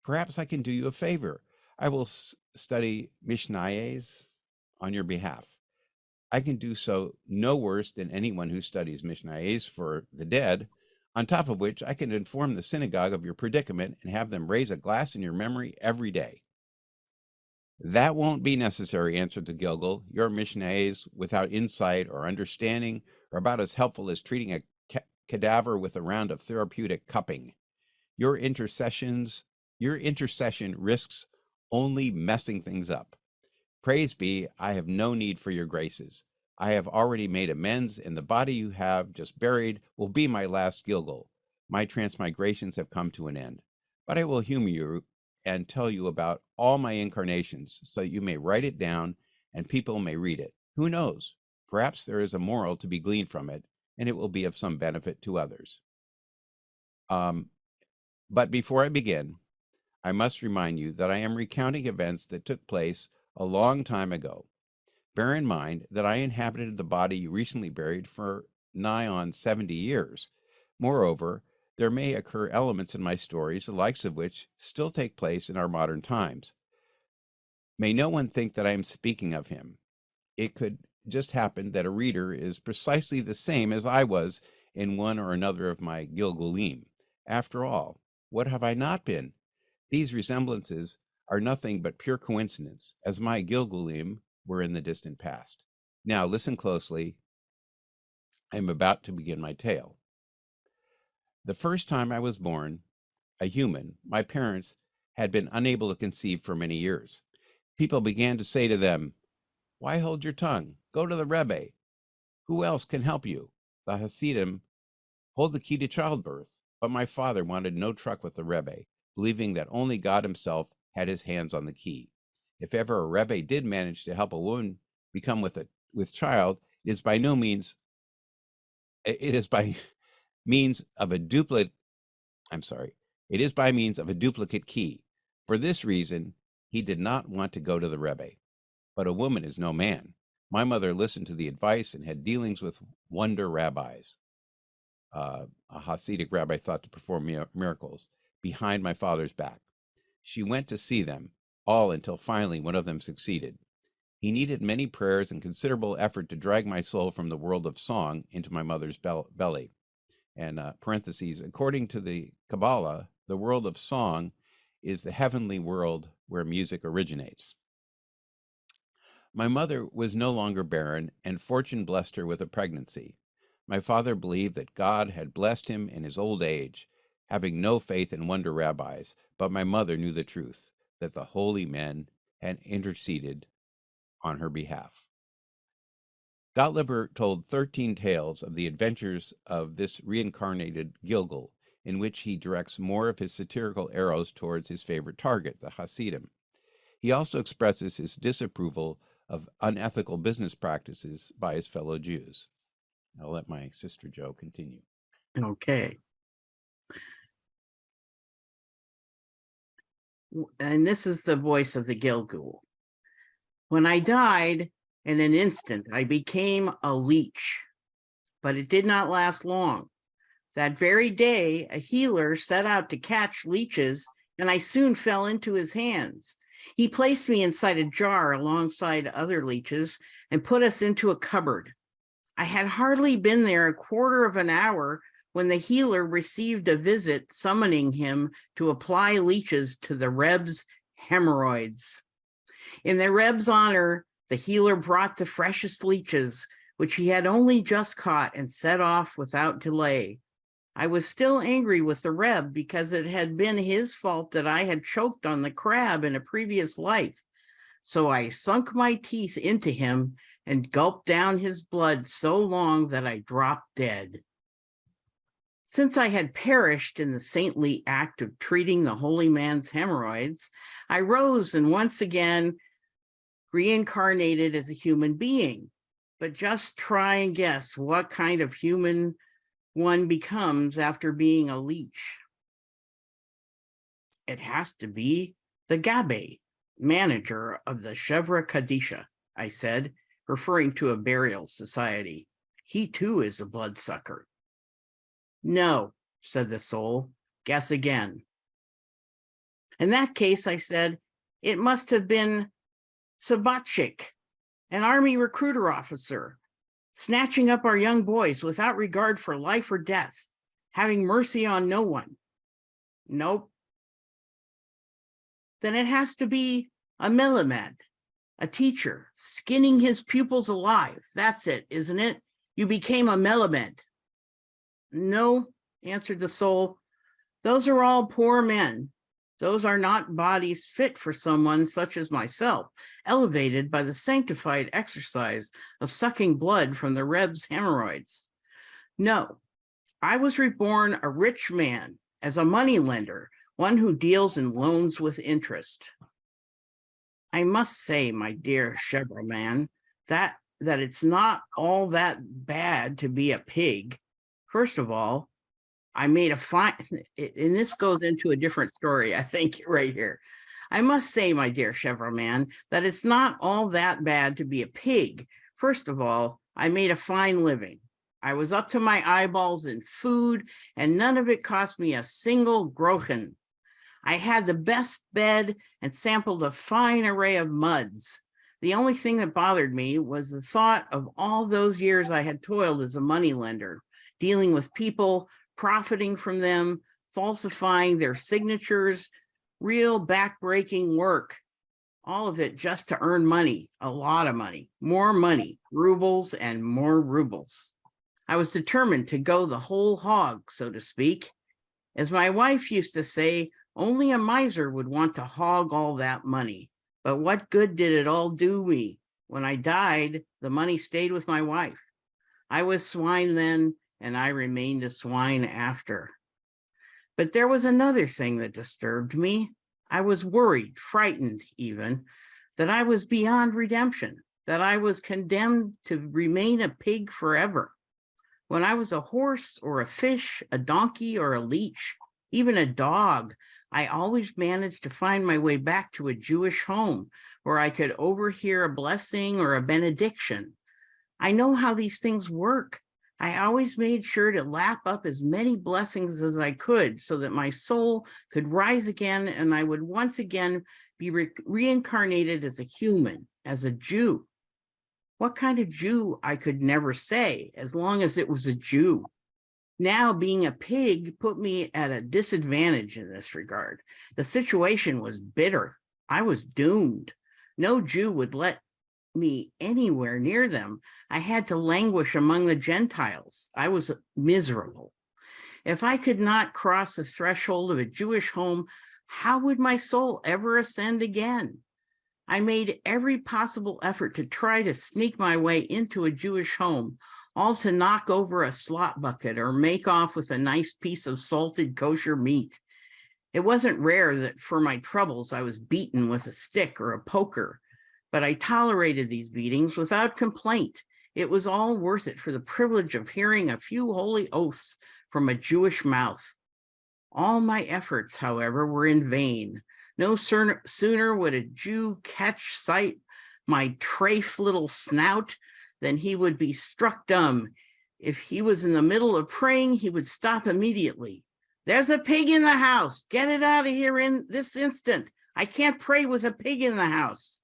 [SPEAKER 5] Perhaps I can do you a favor. I will study Mishnayos on your behalf. I can do so no worse than anyone who studies Mishnayos for the dead, on top of which I can inform the synagogue of your predicament and have them raise a glass in your memory every day. That won't be necessary, answered the Gilgul. Your Mishnayos without insight or understanding are about as helpful as treating a cadaver with a round of therapeutic cupping. Your intercession risks only messing things up. Praise be, I have no need for your graces. I have already made amends, and the body you have just buried will be my last Gilgul. My transmigrations have come to an end. But I will humor you and tell you about all my incarnations, so that you may write it down and people may read it. Who knows? Perhaps there is a moral to be gleaned from it, and it will be of some benefit to others. But before I begin, I must remind you that I am recounting events that took place a long time ago. Bear in mind that I inhabited the body you recently buried for nigh on 70 years. Moreover, there may occur elements in my stories, the likes of which still take place in our modern times. May no one think that I am speaking of him. It could just happen that a reader is precisely the same as I was in one or another of my Gilgulim. After all, what have I not been? These resemblances are nothing but pure coincidence, as my Gilgulim were in the distant past. Now listen closely. I am about to begin my tale. The first time I was born, a human, my parents had been unable to conceive for many years. People began to say to them, "Why hold your tongue? Go to the Rebbe. Who else can help you? The Hasidim hold the key to childbirth." But my father wanted no truck with the Rebbe, believing that only God himself had his hands on the key. If ever a Rebbe did manage to help a woman become with child, it is by means of a duplicate key. For this reason, he did not want to go to the Rebbe. But a woman is no man. My mother listened to the advice and had dealings with wonder rabbis, a Hasidic rabbi thought to perform miracles, behind my father's back. She went to see them, all until finally one of them succeeded. He needed many prayers and considerable effort to drag my soul from the world of song into my mother's belly. And parentheses, according to the Kabbalah, the world of song is the heavenly world where music originates. My mother was no longer barren, and fortune blessed her with a pregnancy. My father believed that God had blessed him in his old age, having no faith in wonder rabbis, but my mother knew the truth, that the holy men had interceded on her behalf. Gottlober told 13 tales of the adventures of this reincarnated Gilgul, in which he directs more of his satirical arrows towards his favorite target, the Hasidim. He also expresses his disapproval of unethical business practices by his fellow Jews. I'll let my sister Jo continue.
[SPEAKER 6] Okay. And this is the voice of the Gilgul. When I died, in an instant, I became a leech, but it did not last long. That very day, a healer set out to catch leeches, and I soon fell into his hands. He placed me inside a jar alongside other leeches and put us into a cupboard. I had hardly been there a quarter of an hour when the healer received a visit summoning him to apply leeches to the Reb's hemorrhoids. In the Reb's honor, the healer brought the freshest leeches, which he had only just caught, and set off without delay. I was still angry with the Reb because it had been his fault that I had choked on the crab in a previous life. So I sunk my teeth into him and gulped down his blood so long that I dropped dead. Since I had perished in the saintly act of treating the holy man's hemorrhoids, I rose and once again reincarnated as a human being. But just try and guess what kind of human one becomes after being a leech. It has to be the Gabe, manager of the Chevra Kadisha, I said, referring to a burial society. He too is a bloodsucker. No, said the soul, guess again. In that case, I said, it must have been Sabatchik, an army recruiter officer, snatching up our young boys without regard for life or death, having mercy on no one. Nope. Then it has to be a millimed, a teacher, skinning his pupils alive. That's it, isn't it? You became a millimed. No, answered the soul. Those are all poor men. Those are not bodies fit for someone such as myself, elevated by the sanctified exercise of sucking blood from the Reb's hemorrhoids. No, I was reborn a rich man, as a moneylender, one who deals in loans with interest. I must say, my dear Chevron man, that it's not all that bad to be a pig. First of all, I made a fine, and this goes into a different story, I think, right here. I must say, my dear Chevron man, that it's not all that bad to be a pig. First of all, I made a fine living. I was up to my eyeballs in food, and none of it cost me a single groschen. I had the best bed and sampled a fine array of muds. The only thing that bothered me was the thought of all those years I had toiled as a moneylender, dealing with people, profiting from them, falsifying their signatures, real backbreaking work, all of it just to earn money, a lot of money, rubles and more rubles. I was determined to go the whole hog, so to speak. As my wife used to say, only a miser would want to hog all that money. But what good did it all do me? When I died, the money stayed with my wife. I was swine then, and I remained a swine after. But there was another thing that disturbed me. I was worried, frightened even, that I was beyond redemption, that I was condemned to remain a pig forever. When I was a horse or a fish, a donkey or a leech, even a dog, I always managed to find my way back to a Jewish home where I could overhear a blessing or a benediction. I know how these things work. I always made sure to lap up as many blessings as I could so that my soul could rise again and I would once again be reincarnated as a human, as a Jew. What kind of Jew I could never say, as long as it was a Jew. Now, being a pig put me at a disadvantage in this regard. The situation was bitter. I was doomed. No Jew would let me anywhere near them. I had to languish among the Gentiles. I was miserable. If I could not cross the threshold of a Jewish home, how would my soul ever ascend again? I made every possible effort to try to sneak my way into a Jewish home, all to knock over a slop bucket or make off with a nice piece of salted kosher meat. It wasn't rare that for my troubles I was beaten with a stick or a poker, but I tolerated these beatings without complaint. It was all worth it for the privilege of hearing a few holy oaths from a Jewish mouth. All my efforts, however, were in vain. No sooner would a Jew catch sight my trafe little snout than he would be struck dumb. If he was in the middle of praying, he would stop immediately. There's a pig in the house. Get it out of here in this instant. I can't pray with a pig in the house.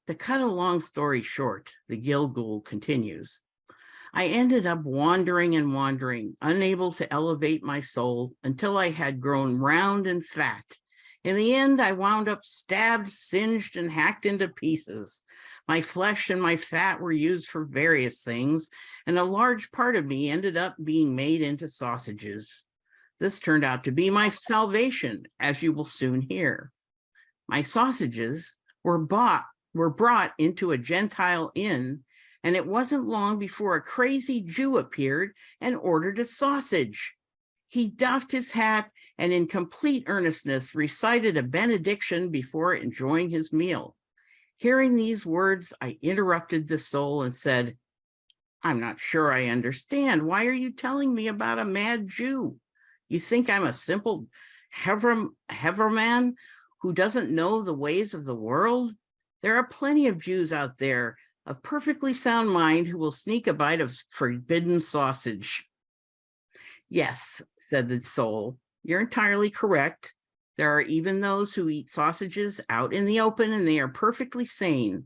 [SPEAKER 6] To cut a long story short, the Gilgul continues. I ended up wandering and wandering, unable to elevate my soul until I had grown round and fat. In the end, I wound up stabbed, singed, and hacked into pieces. My flesh and my fat were used for various things, and a large part of me ended up being made into sausages. This turned out to be my salvation, as you will soon hear. My sausages were brought into a Gentile inn, and it wasn't long before a crazy Jew appeared and ordered a sausage. He doffed his hat and in complete earnestness recited a benediction before enjoying his meal. Hearing these words, I interrupted the soul and said, I'm not sure I understand. Why are you telling me about a mad Jew? You think I'm a simple Heverman who doesn't know the ways of the world? There are plenty of Jews out there of perfectly sound mind who will sneak a bite of forbidden sausage. Yes, said the soul, you're entirely correct. There are even those who eat sausages out in the open, and they are perfectly sane.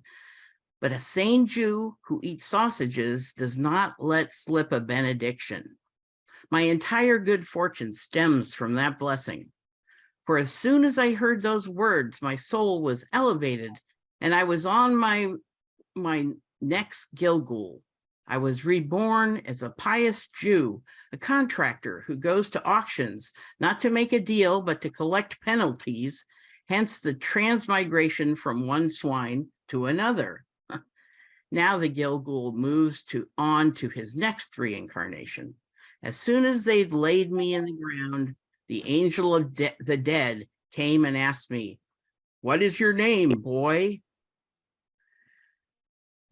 [SPEAKER 6] but a sane Jew who eats sausages does not let slip a benediction. My entire good fortune stems from that blessing. For as soon as I heard those words, my soul was elevated, and I was on my next Gilgul. I was reborn as a pious Jew, a contractor who goes to auctions, not to make a deal, but to collect penalties, hence the transmigration from one swine to another. Now the Gilgul moves on to his next reincarnation. As soon as they'd laid me in the ground, the angel of the dead came and asked me, "What is your name, boy?"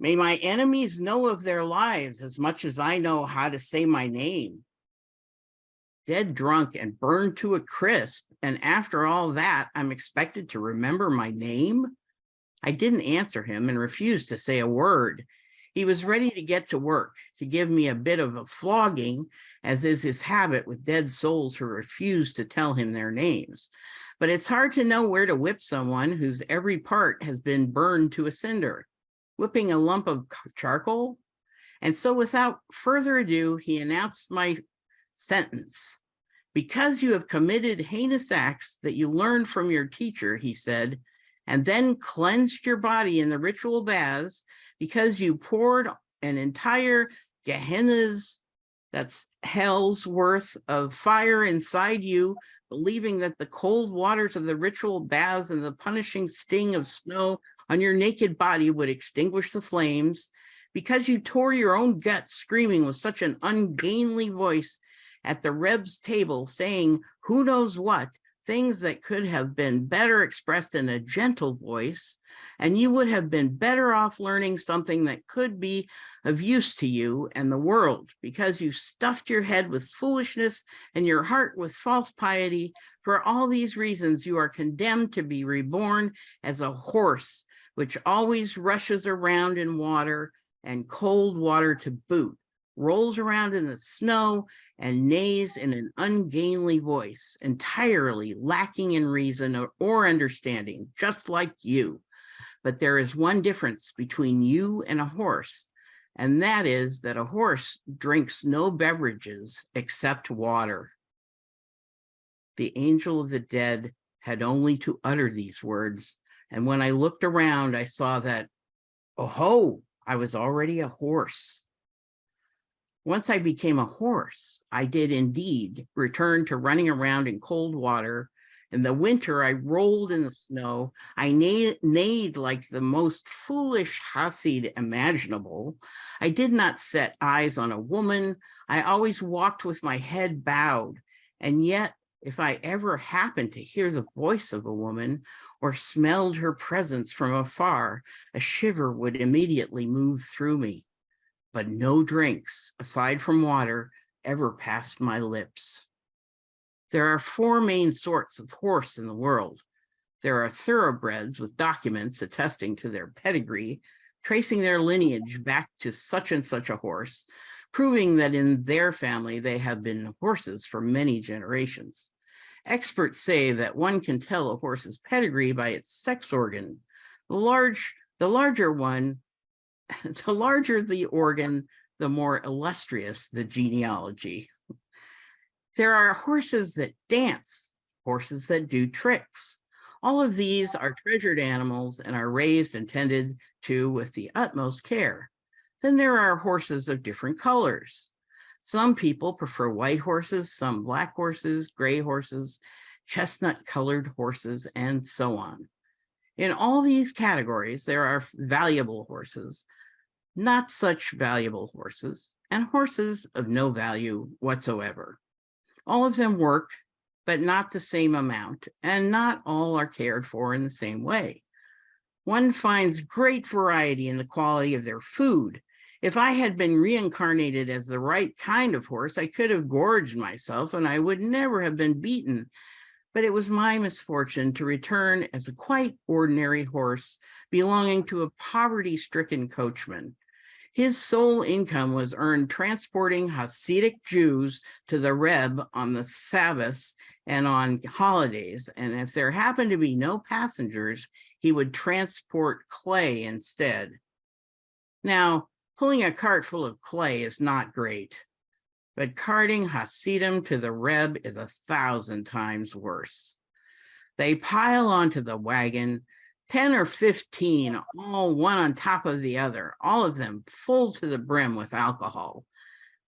[SPEAKER 6] May my enemies know of their lives as much as I know how to say my name. Dead drunk and burned to a crisp, and after all that, I'm expected to remember my name? I didn't answer him and refused to say a word. He was ready to get to work, to give me a bit of a flogging, as is his habit with dead souls who refuse to tell him their names. But it's hard to know where to whip someone whose every part has been burned to a cinder. Whipping a lump of charcoal? And so without further ado, he announced my sentence. Because you have committed heinous acts that you learned from your teacher, he said, and then cleansed your body in the ritual baths, because you poured an entire Gehenna's, that's hell's worth of fire inside you, believing that the cold waters of the ritual baths and the punishing sting of snow on your naked body would extinguish the flames, because you tore your own guts screaming with such an ungainly voice at the Reb's table, saying who knows what, things that could have been better expressed in a gentle voice, and you would have been better off learning something that could be of use to you and the world, because you stuffed your head with foolishness and your heart with false piety. For all these reasons, you are condemned to be reborn as a horse, which always rushes around in water, and cold water to boot, rolls around in the snow, and neighs in an ungainly voice, entirely lacking in reason or understanding, just like you. But there is one difference between you and a horse, and that is that a horse drinks no beverages except water. The angel of the dead had only to utter these words, and when I looked around, I saw that, oh, I was already a horse. Once I became a horse, I did indeed return to running around in cold water. In the winter, I rolled in the snow. I neighed like the most foolish Hasid imaginable. I did not set eyes on a woman. I always walked with my head bowed. And yet, if I ever happened to hear the voice of a woman or smelled her presence from afar, a shiver would immediately move through me. But no drinks, aside from water, ever passed my lips. There are 4 main sorts of horse in the world. There are thoroughbreds with documents attesting to their pedigree, tracing their lineage back to such and such a horse, proving that in their family they have been horses for many generations. Experts say that one can tell a horse's pedigree by its sex organ. The larger the organ, the more illustrious the genealogy. There are horses that dance, horses that do tricks. All of these are treasured animals and are raised and tended to with the utmost care. Then there are horses of different colors. Some people prefer white horses, some black horses, gray horses, chestnut-colored horses, and so on. In all these categories, there are valuable horses, not such valuable horses, and horses of no value whatsoever. All of them work, but not the same amount, and not all are cared for in the same way. One finds great variety in the quality of their food. If I had been reincarnated as the right kind of horse, I could have gorged myself and I would never have been beaten. But it was my misfortune to return as a quite ordinary horse belonging to a poverty-stricken coachman. His sole income was earned transporting Hasidic Jews to the Reb on the Sabbaths and on holidays, and if there happened to be no passengers, he would transport clay instead. Now, pulling a cart full of clay is not great, but carting Hasidim to the Reb is 1,000 times worse. They pile onto the wagon, 10 or 15, all one on top of the other, all of them full to the brim with alcohol.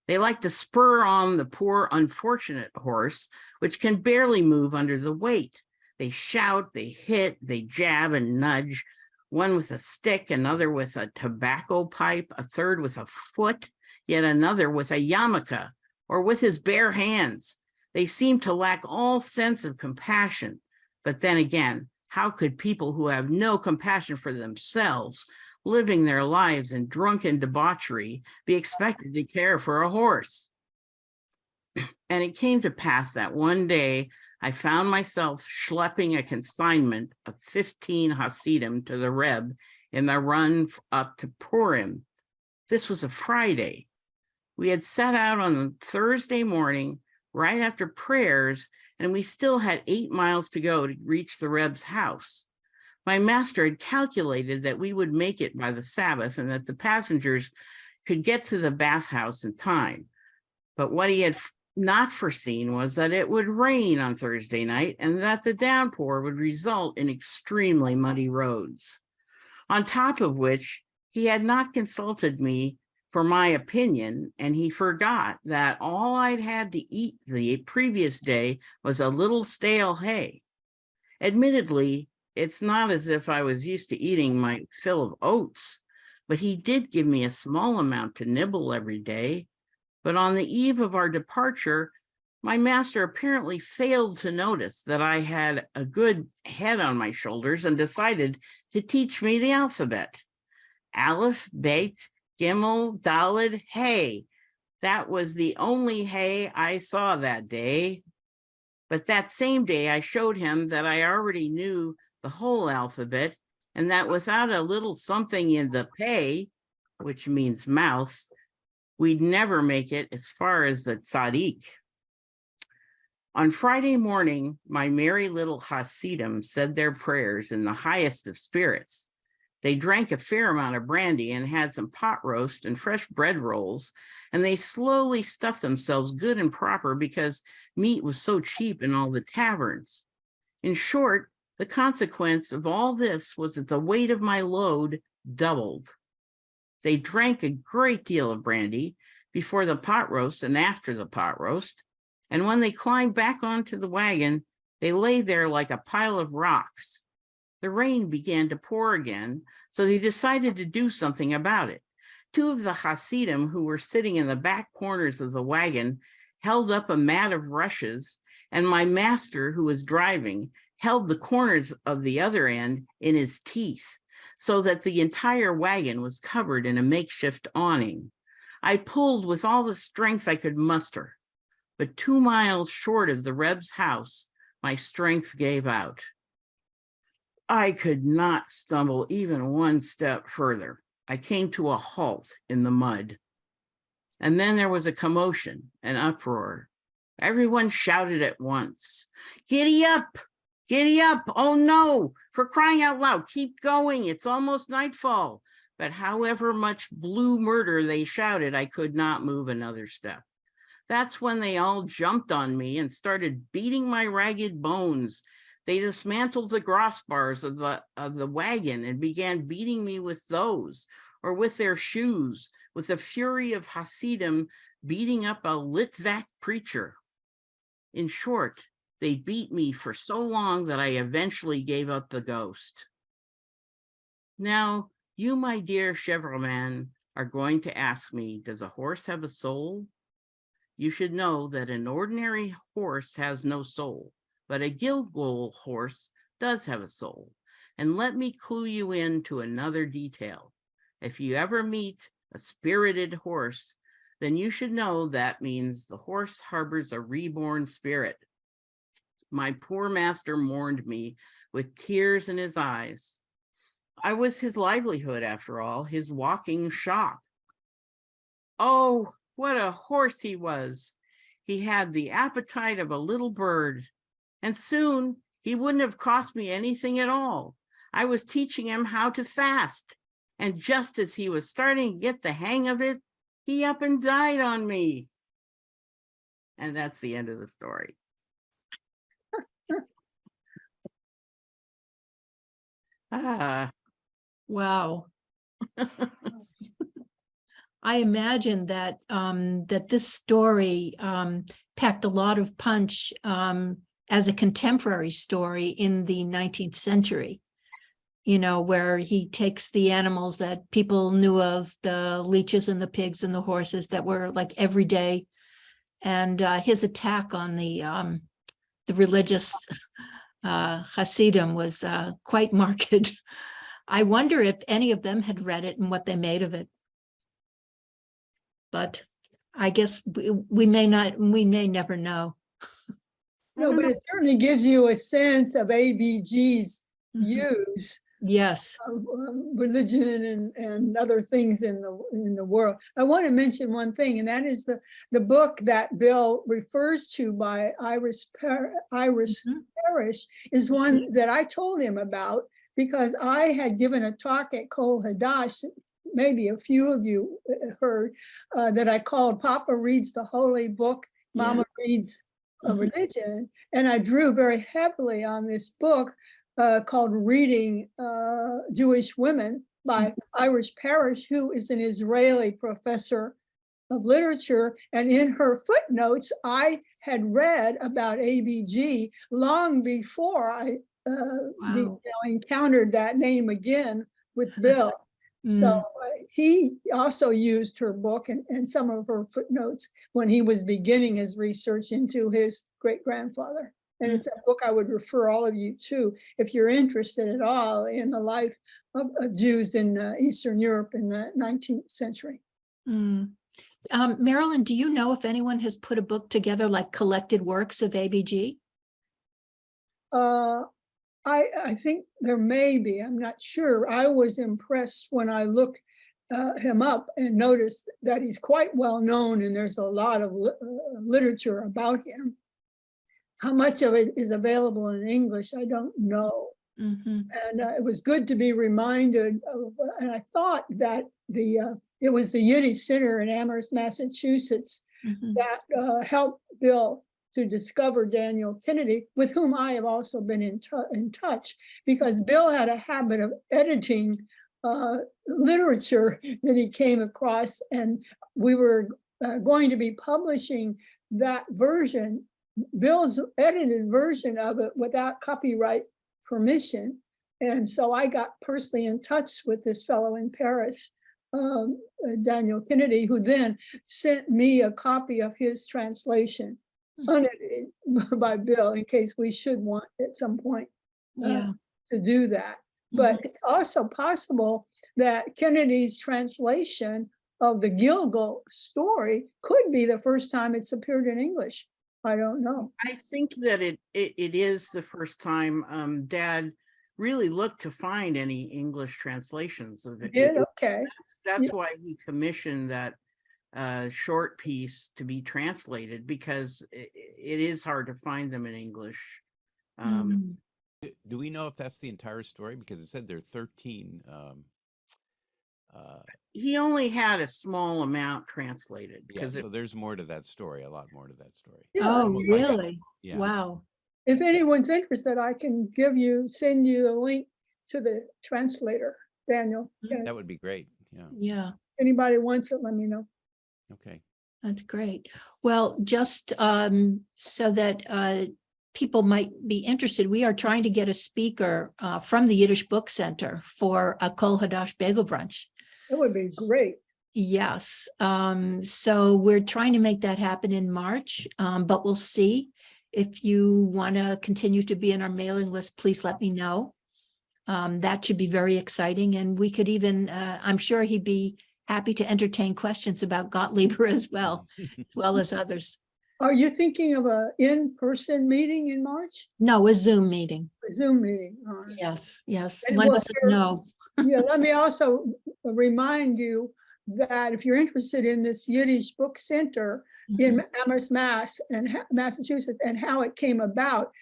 [SPEAKER 6] They like to spur on the poor, unfortunate horse, which can barely move under the weight. They shout, they hit, they jab and nudge, one with a stick, another with a tobacco pipe, a third with a foot, yet another with a yarmulke, or with his bare hands. They seem to lack all sense of compassion. But then again, how could people who have no compassion for themselves, living their lives in drunken debauchery, be expected to care for a horse? And it came to pass that one day I found myself schlepping a consignment of 15 Hasidim to the Reb in the run up to Purim. This was a Friday. We had set out on Thursday morning, right after prayers, and we still had 8 miles to go to reach the Reb's house. My master had calculated that we would make it by the Sabbath and that the passengers could get to the bathhouse in time. But what he had not foreseen was that it would rain on Thursday night and that the downpour would result in extremely muddy roads. On top of which, he had not consulted me for my opinion, and he forgot that all I'd had to eat the previous day was a little stale hay. Admittedly, it's not as if I was used to eating my fill of oats, but he did give me a small amount to nibble every day. But on the eve of our departure, my master apparently failed to notice that I had a good head on my shoulders and decided to teach me the alphabet. Aleph, Bet, Gimel, Daled, Hey. That was the only hay I saw that day. But that same day, I showed him that I already knew the whole alphabet and that without a little something in the pay, which means mouth, we'd never make it as far as the tzaddik. On Friday morning, my merry little Hasidim said their prayers in the highest of spirits. They drank a fair amount of brandy and had some pot roast and fresh bread rolls, and they slowly stuffed themselves good and proper because meat was so cheap in all the taverns. In short, the consequence of all this was that the weight of my load doubled. They drank a great deal of brandy before the pot roast and after the pot roast, and when they climbed back onto the wagon, they lay there like a pile of rocks. The rain began to pour again, so they decided to do something about it. 2 of the Hasidim who were sitting in the back corners of the wagon held up a mat of rushes, and my master, who was driving, held the corners of the other end in his teeth, so that the entire wagon was covered in a makeshift awning. I pulled with all the strength I could muster, but 2 miles short of the Reb's house, my strength gave out. I could not stumble even 1 step further. I came to a halt in the mud. And then there was a commotion, an uproar. Everyone shouted at once, "Giddy up! Giddy up! Oh no! For crying out loud, keep going! It's almost nightfall!" But however much blue murder they shouted, I could not move another step. That's when they all jumped on me and started beating my ragged bones. They dismantled the crossbars of the wagon and began beating me with those, or with their shoes, with the fury of Hasidim beating up a Litvak preacher. In short, they beat me for so long that I eventually gave up the ghost. Now, you, my dear Chevrolet, are going to ask me, does a horse have a soul? You should know that an ordinary horse has no soul, but a Gilgul horse does have a soul. And let me clue you in to another detail. If you ever meet a spirited horse, then you should know that means the horse harbors a reborn spirit. My poor master mourned me with tears in his eyes. I was his livelihood, after all, his walking shop. Oh, what a horse he was! He had the appetite of a little bird, and soon he wouldn't have cost me anything at all. I was teaching him how to fast. And just as he was starting to get the hang of it, he up and died on me. And that's the end of the story.
[SPEAKER 1] Wow. I imagine that that this story packed a lot of punch as a contemporary story in the 19th century, you know, where he takes the animals that people knew of, the leeches and the pigs and the horses that were like everyday, and his attack on the religious Hasidim was quite marked. I wonder if any of them had read it and what they made of it. But I guess we may never know.
[SPEAKER 2] No, but it certainly gives you a sense of ABG's use
[SPEAKER 1] Yes.
[SPEAKER 2] of religion and other things in the world. I want to mention one thing, and that is the book that Bill refers to by Iris Parrish is one that I told him about because I had given a talk at Kol Hadash, maybe a few of you heard, that I called Papa Reads the Holy Book, Mama Reads a Religion. And I drew very heavily on this book called Reading Jewish Women by Iris Parrish, who is an Israeli professor of literature. And in her footnotes, I had read about ABG long before I encountered that name again with Bill. So he also used her book and some of her footnotes when he was beginning his research into his great-grandfather. And it's a book I would refer all of you to if you're interested at all in the life of Jews in Eastern Europe in the 19th century.
[SPEAKER 1] Marilyn, do you know if anyone has put a book together like collected works of ABG?
[SPEAKER 2] I think there may be, I'm not sure. I was impressed when I looked him up and noticed that he's quite well known and there's a lot of literature about him. How much of it is available in English, I don't know. And it was good to be reminded of, and I thought that it was the Yiddish Center in Amherst, Massachusetts that helped Bill to discover Daniel Kennedy, with whom I have also been in touch, because Bill had a habit of editing literature that he came across, and we were going to be publishing that version, Bill's edited version of it, without copyright permission. And so I got personally in touch with this fellow in Paris, Daniel Kennedy, who then sent me a copy of his translation, unedited by Bill, in case we should want at some point to do that. But it's also possible that Kennedy's translation of the Gilgul story could be the first time it's appeared in English. I don't know.
[SPEAKER 6] I think that it is the first time Dad really looked to find any English translations of it.
[SPEAKER 2] Okay.
[SPEAKER 6] That's why he commissioned that short piece to be translated, because it is hard to find them in English.
[SPEAKER 5] Do we know if that's the entire story? Because it said there are 13.
[SPEAKER 6] He only had a small amount translated.
[SPEAKER 5] So there's more to that story, a lot more to that story.
[SPEAKER 1] Oh, really?
[SPEAKER 5] Yeah.
[SPEAKER 1] Wow.
[SPEAKER 2] If anyone's interested, I can send you the link to the translator, Daniel.
[SPEAKER 5] That would be great.
[SPEAKER 1] Yeah.
[SPEAKER 2] Anybody wants it, let me know.
[SPEAKER 5] Okay.
[SPEAKER 1] That's great. Well, just so that people might be interested, we are trying to get a speaker from the Yiddish Book Center for a Kol Hadash Bagel Brunch.
[SPEAKER 2] That would be great.
[SPEAKER 1] Yes. So we're trying to make that happen in March, but we'll see. If you want to continue to be in our mailing list, please let me know. That should be very exciting. And we could even, I'm sure he'd be happy to entertain questions about Gottlober as well as others.
[SPEAKER 2] Are you thinking of an in-person meeting in March?
[SPEAKER 1] No, a Zoom meeting.
[SPEAKER 2] A Zoom meeting.
[SPEAKER 1] Yes.
[SPEAKER 2] And
[SPEAKER 1] Let us know.
[SPEAKER 2] Let me also remind you that if you're interested in this Yiddish Book Center in Amherst, Massachusetts, and how it came about,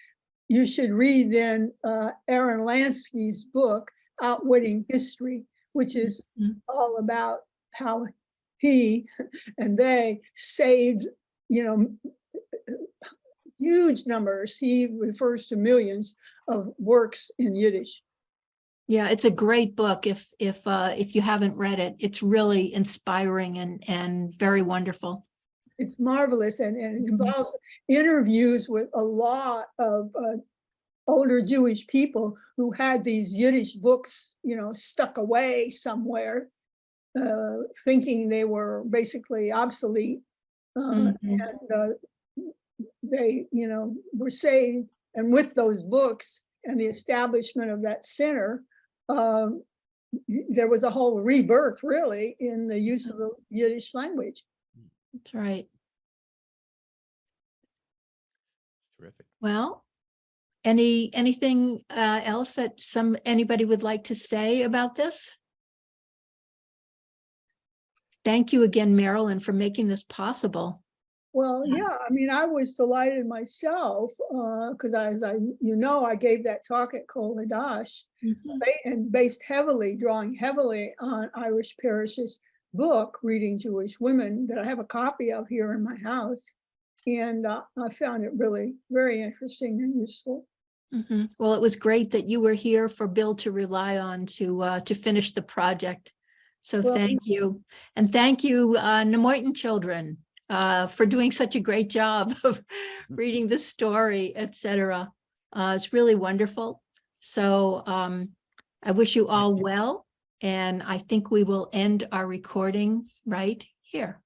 [SPEAKER 2] you should read then Aaron Lansky's book, Outwitting History, which is
[SPEAKER 1] Mhm.
[SPEAKER 2] all about how he and they saved, huge numbers. He refers to millions of works in Yiddish.
[SPEAKER 1] Yeah, it's a great book. If you haven't read it, it's really inspiring and very wonderful.
[SPEAKER 2] It's marvelous, and it involves interviews with a lot of older Jewish people who had these Yiddish books, stuck away somewhere, thinking they were basically obsolete.
[SPEAKER 1] Mhm.
[SPEAKER 2] And they, were saved. And with those books and the establishment of that center, there was a whole rebirth, really, in the use of the Yiddish language.
[SPEAKER 1] That's right.
[SPEAKER 5] It's terrific.
[SPEAKER 1] Well, anything else that anybody would like to say about this? Thank you again, Marilyn, for making this possible.
[SPEAKER 2] Well, yeah, I mean, I was delighted myself, because I gave that talk at Kol Hadash, and drawing heavily on Irish Parrish's book, Reading Jewish Women, that I have a copy of here in my house. And I found it really very interesting and useful.
[SPEAKER 1] Well, it was great that you were here for Bill to rely on to finish the project. So
[SPEAKER 2] Well,
[SPEAKER 1] thank you. And thank you, Nemoyten children, for doing such a great job of reading the story, etc. It's really wonderful. So I wish you all well, and I think we will end our recording right here.